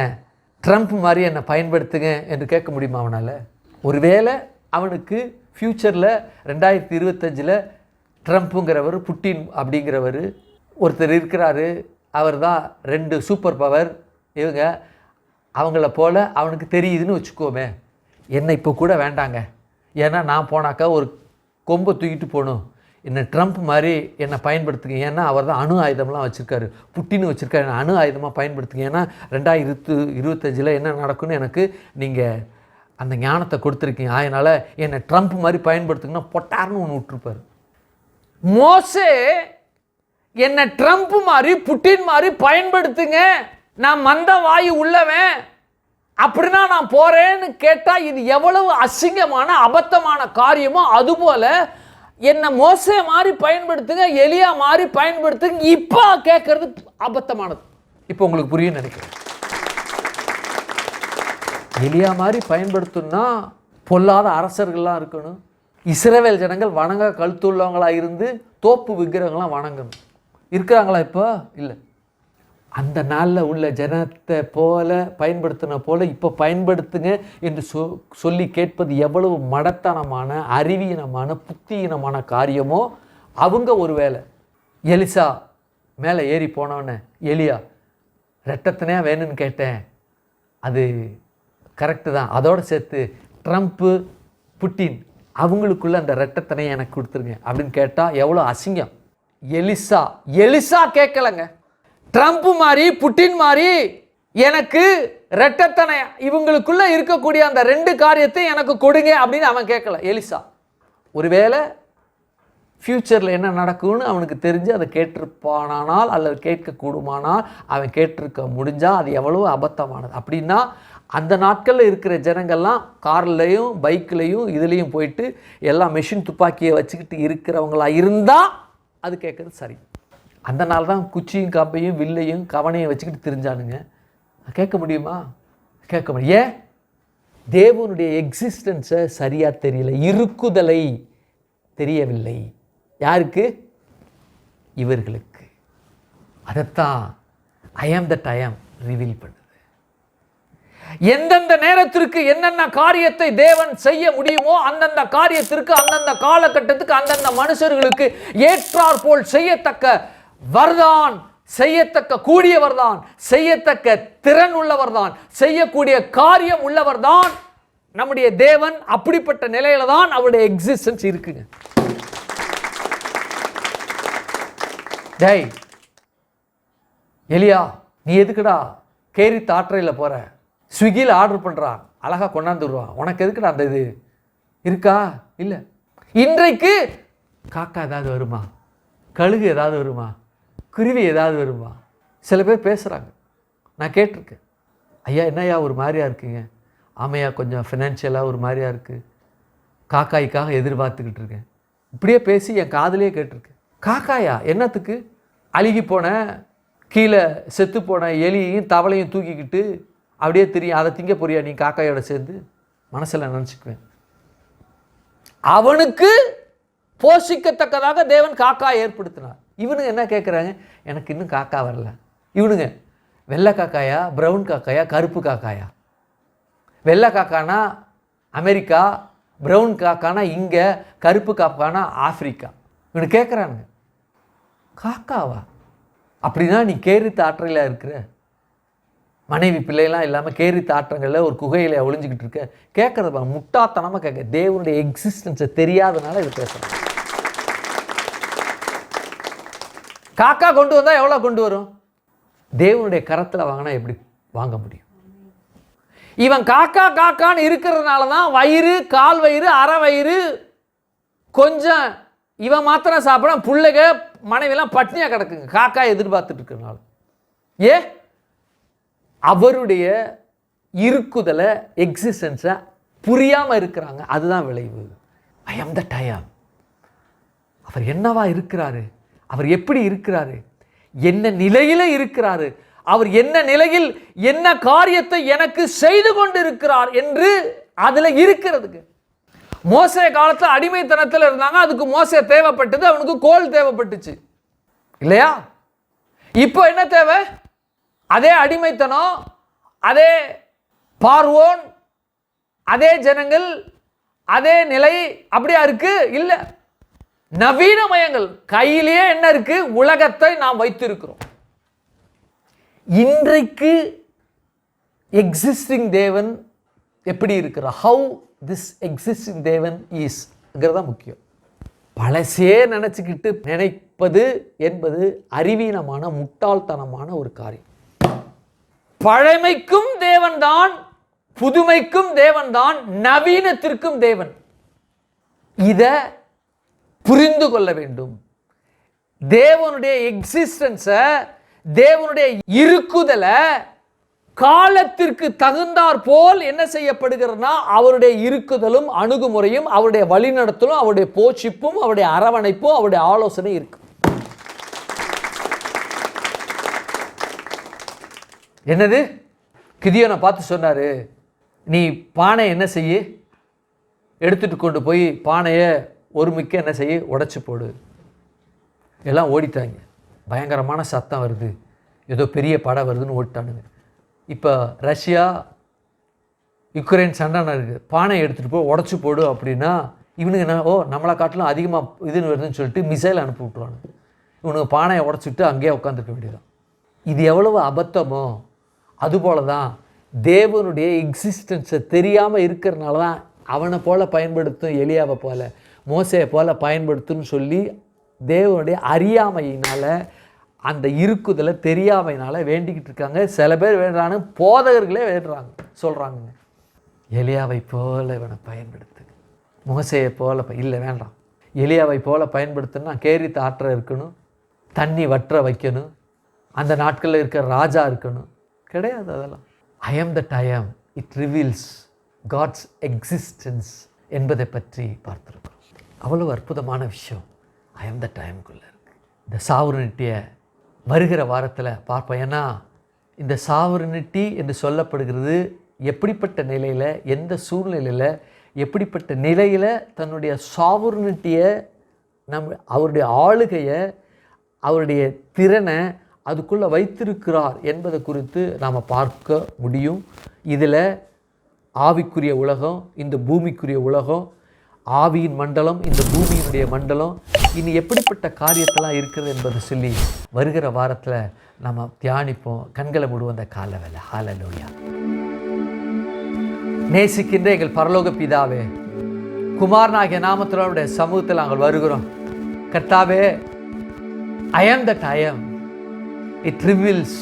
ட்ரம்ப் மாதிரி என்னை பயன்படுத்துங்க என்று கேட்க முடியுமா அவனால்? ஒருவேளை அவனுக்கு ஃப்யூச்சரில் 2025 ட்ரம்ப்புங்கிறவர், புட்டின் அப்படிங்கிறவர் ஒருத்தர் இருக்கிறாரு, அவர் தான் 2 சூப்பர் பவர், இவங்க அவங்கள போல் அவனுக்கு தெரியுதுன்னு வச்சுக்கோமே. என்னை இப்போ கூட வேண்டாங்க, ஏன்னா நான் போனாக்கா ஒரு கொம்பை தூக்கிட்டு போகணும், என்னை ட்ரம்ப் மாதிரி என்னை பயன்படுத்துங்க, ஏன்னா அவர் தான் அணு ஆயுதம்லாம் வச்சுருக்காரு, புட்டின்னு வச்சுருக்காரு, என்னை அணு ஆயுதமாக பயன்படுத்துங்க, ஏன்னா 2025 என்ன நடக்குன்னு எனக்கு நீங்கள் அந்த ஞானத்தை கொடுத்துருக்கீங்க, அதனால் என்னை ட்ரம்ப் மாதிரி பயன்படுத்துங்கன்னா பொட்டார்னு ஒன்று விட்டுருப்பார். மோசே என்னை ட்ரம்ப் மாதிரி புட்டின் மாதிரி பயன்படுத்துங்க, நான் மந்த வாயு உள்ளவன், அப்படின்னா நான் போறேன்னு கேட்டால் இது எவ்வளவு அசிங்கமான அபத்தமான காரியமோ, அதுபோல என்னை மோசே மாதிரி பயன்படுத்துங்க, எலியா மாதிரி பயன்படுத்துங்க இப்போ கேட்கறது அபத்தமானது. இப்போ உங்களுக்கு புரியும் நினைக்கிறேன். எலியா மாதிரி பயன்படுத்தணும்னா பொல்லாத அரசர்கள்லாம் இருக்கணும், இஸ்ரவேல் ஜனங்கள் வணங்க கழுத்துள்ளவங்களாக இருந்து தோப்பு விக்கிரகங்களாம் வணங்கணும். இருக்கிறாங்களா இப்போ? இல்லை. அந்த நாளில் உள்ள ஜனத்தை போல பயன்படுத்தின போல இப்போ பயன்படுத்துங்க என்று சொல்லி கேட்பது எவ்வளவு மடத்தனமான, அறிவீனமான, புத்தியீனமான காரியமோ. அவங்க ஒரு வேளை எலிசா மேலே ஏறி போனோன்னே, எலியா ரெட்டத்தனையாக வேணும்னு கேட்டேன், அது கரெக்டு தான், அதோடு சேர்த்து ட்ரம்ப்பு புட்டின் அவங்களுக்குள்ள அந்த ரெட்டத்தனையை எனக்கு கொடுத்துருங்க அப்படின்னு கேட்டால் எவ்வளோ அசிங்கம். எலிசா கேட்கலங்க, ட்ரம்ப் மாதிரி புட்டின் மாதிரி எனக்கு ரெட்டத்தனை இவங்களுக்குள்ள இருக்கக்கூடிய அந்த 2 காரியத்தை எனக்கு கொடுங்க அப்படின்னு அவன் கேட்கல. எலிசா ஒருவேளை ஃப்யூச்சரில் என்ன நடக்கும்னு அவனுக்கு தெரிஞ்சு அதை கேட்டிருப்பானால் அல்லது கேட்கக்கூடுமானால் அவன் கேட்டிருக்க முடிஞ்சால் அது எவ்வளோ அபத்தமானது. அப்படின்னா அந்த நாட்களில் இருக்கிற ஜனங்கள்லாம் கார்லையும் பைக்லையும் இதுலேயும் போயிட்டு எல்லாம் மெஷின் துப்பாக்கியை வச்சுக்கிட்டு இருக்கிறவங்களா இருந்தால் அது கேட்குறது சரி. அந்த நாள் தான் குச்சியும் கம்பையும் வில்லையும் கவனையும் வச்சுக்கிட்டு திரிஞ்சானுங்க. கேட்க முடியுமா? கேட்க முடியும். ஏன்? தேவனுடைய எக்ஸிஸ்டன்ஸை சரியாக தெரியல, இருக்குதலை தெரியவில்லை. யாருக்கு? இவர்களுக்கு. அதைத்தான் ஐ ஆம் தட் ஐ ஆம் ரிவீல் பண்ணுது. எந்தெந்த நேரத்திற்கு என்னென்ன காரியத்தை தேவன் செய்ய முடியுமோ அந்தந்த காரியத்திற்கு அந்தந்த காலகட்டத்துக்கு அந்தந்த மனுஷர்களுக்கு ஏற்றாற் போல் செய்யத்தக்க வர்தான், செய்யத்தக்க கூடியவர் தான், செய்யத்தக்க திறன் உள்ளவர் தான், செய்யக்கூடிய காரியம் உள்ளவர் தான் நம்முடைய தேவன். அப்படிப்பட்ட நிலையில தான் அவருடைய எக்ஸிஸ்டன்ஸ் இருக்குங்க. டேய் எலியா, நீ எதுக்குடா கேரித் ஆற்றலையில் போற? ஸ்விக்கியில் ஆர்டர் பண்ணுறான், அழகாக கொண்டாந்து வருவான். உனக்கு எதுக்குடா அந்த இது இருக்கா? இல்லை. இன்றைக்கு காக்கா ஏதாவது வருமா? கழுகு ஏதாவது வருமா? குருவி ஏதாவது வருமா? சில பேர் பேசுகிறாங்க, நான் கேட்டிருக்கேன். ஐயா என்னையா ஒரு மாதிரியா இருக்குங்க? ஆமையா கொஞ்சம் ஃபினான்ஷியலாக ஒரு மாதிரியா இருக்குது, காக்காய்க்காக எதிர்பார்த்துக்கிட்டு இருக்கேன். இப்படியே பேசி என் காதலையே கேட்டிருக்கேன். காக்காயா என்னத்துக்கு? அழுகி போன கீழே செத்து போன எலியையும் தவளையும் தூக்கிக்கிட்டு அப்படியே தெரியும், அதை திங்க போறியா நீ காக்காயோட சேர்ந்து? மனசில் நினச்சிக்குவேன். அவனுக்கு போஷிக்கத்தக்கதாக தேவன் காக்கா ஏற்படுத்தினார். இவனுங்க என்ன கேட்குறாங்க? எனக்கு இன்னும் காக்கா வரல. இவனுங்க வெள்ளை காக்காயா, ப்ரௌன் காக்காயா, கருப்பு காக்காயா? வெள்ளை காக்கானா அமெரிக்கா, ப்ரௌன் காக்கானா இங்கே, கருப்பு காக்கானா ஆப்பிரிக்கா. இவனு கேட்குறானுங்க காக்காவா? அப்படின்னா நீ கேரித் ஆற்றலையாக இருக்கிற, மனைவி பிள்ளைலாம் இல்லாமல் கேரித் ஆற்றங்களில் ஒரு குகையில் ஒளிஞ்சிக்கிட்டு இருக்க. கேட்குறது முட்டாத்தனமாக கேட்க. தேவனுடைய எக்ஸிஸ்டன்ஸை தெரியாதனால இது பேசுகிறேன். காக்கா கொண்டு வந்தால் எவ்வளோ கொண்டு வரும்? தேவனுடைய கரத்தில் வாங்கினா எப்படி வாங்க முடியும்? இவன் காக்கா காக்கான்னு இருக்கிறதுனால தான் வயிறு, கால் வயிறு, அரை வயிறு கொஞ்சம் இவன் மாத்திரம் சாப்பிட, பிள்ளைக மனைவிலாம் பட்னியாக கிடக்குங்க காக்கா எதிர்பார்த்துட்டு இருக்கிறனால. அவருடைய இருக்குதலை எக்ஸிஸ்டன்ஸை புரியாமல் இருக்கிறாங்க. அதுதான் விளைவு. ஐ ஆம் தட் ஐ ஆம். அவர் என்னவா இருக்கிறாரு? அவர் எப்படி இருக்கிறாரு? என்ன நிலையில் இருக்கிறாரு? அவர் என்ன நிலையில் என்ன காரியத்தை எனக்கு செய்து கொண்டு இருக்கிறார் என்று அதில் இருக்கிறதுக்கு. மோசே காலத்தில் அடிமைத்தனத்தில் இருந்தாங்க, அதுக்கு மோசே தேவைப்பட்டது, அவனுக்கு கோல் தேவைப்பட்டுச்சு இல்லையா? இப்போ என்ன தேவை? அதே அடிமைத்தனம், அதே பார்வோன், அதே ஜனங்கள், அதே நிலை அப்படியா இருக்கு? இல்லை. நவீனமயங்கள் கையிலேயே என்ன இருக்கு? உலகத்தை நாம் வைத்திருக்கிறோம். இன்றைக்கு எக்ஸிஸ்டிங் தேவன் எப்படி இருக்கிறார்? ஹவு திஸ் எக்ஸிஸ்டிங் தேவன் இஸ்ங்கிறதா முக்கியம். பழசே நினைச்சுக்கிட்டு நினைப்பது என்பது அறிவீனமான முட்டாள்தனமான ஒரு காரியம். பழமைக்கும் தேவன் தான், புதுமைக்கும் தேவன் தான், நவீனத்திற்கும் தேவன். இதை புரிந்து கொள்ள வேண்டும். தேவனுடைய எக்ஸிஸ்டன்ஸை, தேவனுடைய இருக்குதலை காலத்திற்கு தகுந்தாற் போல் என்ன செய்யப்படுகிறதுனா அவருடைய இருக்குதலும் அணுகுமுறையும் அவருடைய வழிநடத்தலும் அவருடைய போஷிப்பும் அவருடைய அரவணைப்பும் அவருடைய ஆலோசனை இருக்கு. என்னது? கிதியோனை பார்த்து சொன்னாரு, நீ பானை என்ன செய்ய, எடுத்துட்டு கொண்டு போய் பானையை ஒரு மிக்க என்ன செய்ய, உடைச்சு போடு. எல்லாம் ஓடிட்டாங்க. பயங்கரமான சத்தம் வருது, ஏதோ பெரிய படம் வருதுன்னு ஓடிட்டானுங்க. இப்போ ரஷ்யா யுக்ரைன் சண்டை இருக்குது, பானை எடுத்துகிட்டு போய் உடச்சி போடு அப்படின்னா இவனுக்கு என்ன, ஓ நம்மளை காட்டிலும் அதிகமாக இதுன்னு வருதுன்னு சொல்லிட்டு மிசைல் அனுப்பி விட்ருவானுங்க. இவனுக்கு பானையை உடச்சிட்டு அங்கேயே உட்காந்துருக்க வேண்டியதான். இது எவ்வளவு அபத்தமோ அதுபோல தான் தேவனுடைய எக்ஸிஸ்டன்ஸை தெரியாமல் இருக்கிறனால தான் அவனை போல் பயன்படுத்தும், எலியாவை போல், மோசையை போல் பயன்படுத்துன்னு சொல்லி தேவனுடைய அறியாமையினால், அந்த இருக்குதலை தெரியாமையினால் வேண்டிக்கிட்டு இருக்காங்க. சில பேர் வேண்டுறாங்க, போதகர்களே வேண்டுறாங்க, சொல்கிறாங்க எலியாவை போல் இவனை பயன்படுத்து, மோசையை போல் இல்லை வேண்டாம், எலியாவை போல் பயன்படுத்தணும்னா கேரித் ஆற்ற இருக்கணும், தண்ணி வற்ற வைக்கணும், அந்த நாட்களில் இருக்கிற ராஜா இருக்கணும். கிடையாது அதெல்லாம். ஐ ஆம் that I am, it reveals God's existence என்பதை பற்றி பார்த்துருக்கோம். அவ்வளவு அற்புதமான விஷயம் ஐ ஆம் தட் ஐ ஆம்குள்ளே இருக்குது. இந்த சாவரனிட்டியை வருகிற வாரத்தில் பார்ப்போம். ஏன்னா இந்த சாவரனிட்டி என்று சொல்லப்படுகிறது எப்படிப்பட்ட நிலையில், எந்த சூழ்நிலையில், எப்படிப்பட்ட நிலையில் தன்னுடைய சாவரனிட்டியை அவருடைய ஆளுகையை, அவருடைய திறனை அதுக்குள்ளே வைத்திருக்கிறார் என்பதை குறித்து நாம் பார்க்க முடியும். இதில் ஆவிக்குரிய உலகம், இந்த பூமிக்குரிய உலகம், ஆவியின் மண்டலம், இந்த பூமியினுடைய மண்டலம், இனி எப்படிப்பட்ட காரியத்தெல்லாம் இருக்கிறது என்பதை சொல்லி வருகிற வாரத்தில் நம்ம தியானிப்போம். கண்களை மூடுவோம் அந்த கால வேலை. ஹல்லேலூயா. நேசிக்கின்ற எங்கள் பரலோக பிதாவே, குமாரனாகிய நாமத்தில் அவருடைய சமூகத்தில் நாங்கள் வருகிறோம். கர்த்தாவே, I am that I am. It reveals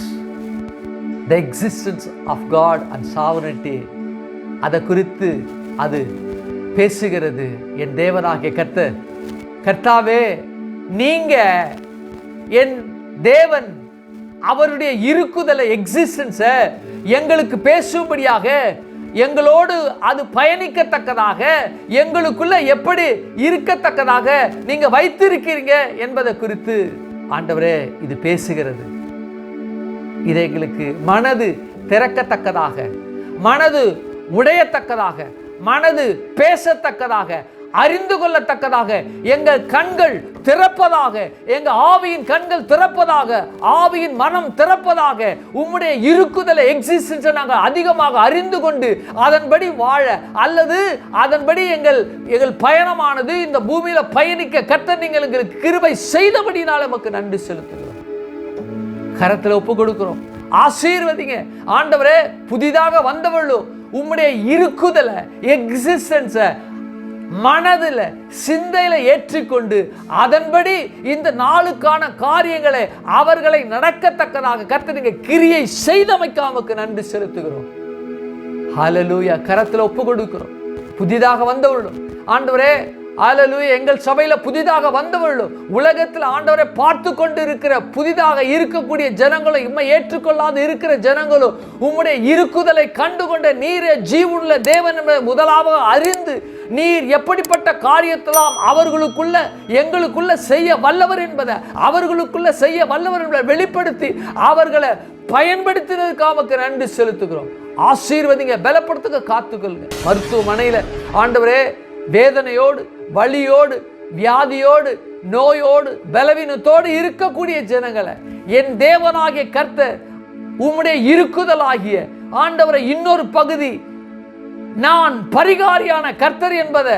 the existence of God and sovereignty. அதை குறித்து அது பேசுகிறது. என் தேவனாகிய கர்த்தாவே, நீங்க என் தேவன், அவருடைய இருக்குதலை, எக்ஸிஸ்டன்ஸை எங்களுக்கு பேசும்படியாக, எங்களோடு அது பயணிக்கத்தக்கதாக, எங்களுக்குள்ள எப்படி இருக்கத்தக்கதாக நீங்க வைத்திருக்கிறீங்க என்பதை குறித்து ஆண்டவரே இது பேசுகிறது. இதை எங்களுக்கு மனது திறக்கத்தக்கதாக, மனது உடையத்தக்கதாக, மனது பேசத்தக்கதாக, அறிந்து கொள்ளத்தக்கதாக எங்கள் கண்கள் திறப்பதாக, எங்கள் ஆவியின் கண்கள் திறப்பதாக, ஆவியின் மனம் திறப்பதாக, உம்முடைய இருக்குதலை, எக்ஸிஸ்டன்ஸை நாங்கள் அதிகமாக அறிந்து கொண்டு அதன்படி வாழ, அல்லது அதன்படி எங்கள் பயணமானது இந்த பூமியில பயணிக்க கர்த்தர் நீங்கள் எங்களுக்கு கிருபை செய்தபடினால நமக்கு நன்றி செலுத்துகிறோம். கரத்தில் ஒப்பு கொடுக்கிறோம். ஆசீர்வதிங்க ஆண்டவரே. புதிதாக வந்தவள்ளோ உம்முடைய இருக்குதலை, எக்ஸிஸ்டன்ஸை மனதில், சிந்தையில ஏற்றிக்கொண்டு அதன்படி இந்த நாளுக்கான காரியங்களை அவர்களை நடக்கத்தக்கதாக கர்த்தர் நீங்க கிரியை செய்தமைக்காமக்கு நன்றி செலுத்துகிறோம். ஹல்லேலூயா. கரத்தில் ஒப்பு கொடுக்கிறோம். புதிதாக வந்தவர்களும் ஆண்டவரே, ஹல்லேலூயா, எங்கள் சபையில புதிதாக வந்தவர்களும், உலகத்தில் ஆண்டவரை பார்த்து கொண்டு இருக்கிற புதிதாக இருக்கக்கூடிய ஜனங்களும், இம்மை ஏற்றுக்கொள்ளாது இருக்கிற ஜனங்களும் உம்முடைய இருக்குதலை கண்டுகொண்ட நீரே ஜீவனுள்ள தேவன் என்பதை முதலாக அறிந்து, நீர் எப்படிப்பட்ட காரியத்தெல்லாம் அவர்களுக்குள்ள எங்களுக்குள்ள செய்ய வல்லவர் என்பதை, அவர்களுக்குள்ள செய்ய வல்லவர் என்பதை வெளிப்படுத்தி அவர்களை பயன்படுத்தினதுக்காக நன்றி செலுத்துகிறோம். ஆசீர்வதிங்க, பலப்படுத்துங்க, காத்துக்கொள்ளுங்க. மருத்துவமனையில ஆண்டவரே வேதனையோடு, வலியோடு, வியாதியோடு, நோயோடு, பலவீனத்தோடு இருக்கக்கூடிய ஜனங்களை என் தேவனாகிய கர்த்தர் உம்முடைய இருக்குதலாகிய ஆண்டவரை இன்னொரு பகுதி, நான் பரிகாரியான கர்த்தர் என்பதை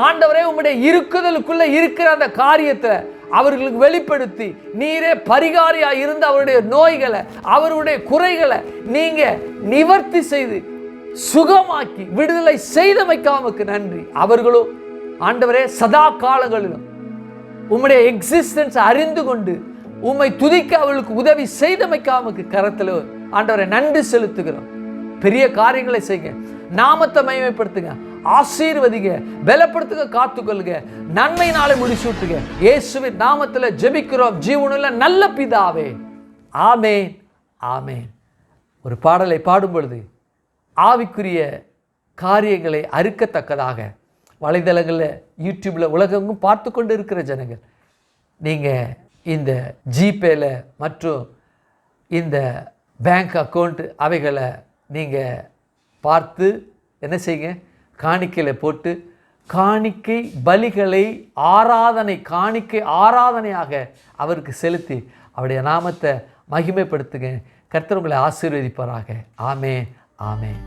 ஆண்டவரே உம்முடைய இருக்குதலுக்குள்ள இருக்கிற அந்த காரியத்தை அவர்களுக்கு வெளிப்படுத்தி, நீரே பரிகாரியா இருந்து அவருடைய நோய்களை, அவருடைய குறைகளை நீங்க நிவர்த்தி செய்து சுகமாக்கி விடுதலை செய்தமைக்காமக்கு நன்றி. அவர்களோ ஆண்டவரே சதா காலங்களிலும் உம்முடைய எக்ஸிஸ்டன்ஸ் அறிந்து கொண்டு உம்மை துதிக்க அவர்களுக்கு உதவி செய்தமைக்காமக்கு கரத்தில் ஆண்டவரை நன்றி செலுத்துகிறோம். பெரிய காரியங்களை செய்யுங்க, நாமத்தை மகிமைப்படுத்துங்க, ஆசீர்வதிங்க, பலப்படுத்துங்க, காத்துக்கொள்ளுங்க, நன்மை நாளை முடிசூட்டுங்க. இயேசுவின் நாமத்தில் ஜெபிக்கிறோம் ஜீவனுள்ள நல்ல பிதாவே, ஆமேன், ஆமேன். ஒரு பாடலை பாடும் பொழுது ஆவிக்குரிய காரியங்களை அறுக்கத்தக்கதாக வலைதளங்களில், யூடியூப்பில், உலகெங்கும் பார்த்து கொண்டு இருக்கிற ஜனங்கள், நீங்கள் இந்த ஜிபேல மற்றும் இந்த பேங்க் அக்கௌண்ட் அவைகளை நீங்கள் பார்த்து என்ன செய்யுங்க, காணிக்கையில் போட்டு காணிக்கை பலிகளை காணிக்கை ஆராதனையாக அவருக்கு செலுத்தி அவருடைய நாமத்தை மகிமைப்படுத்துங்க. கர்த்தர் உங்களை ஆசீர்வதிப்பாராக. ஆமென், ஆமென்.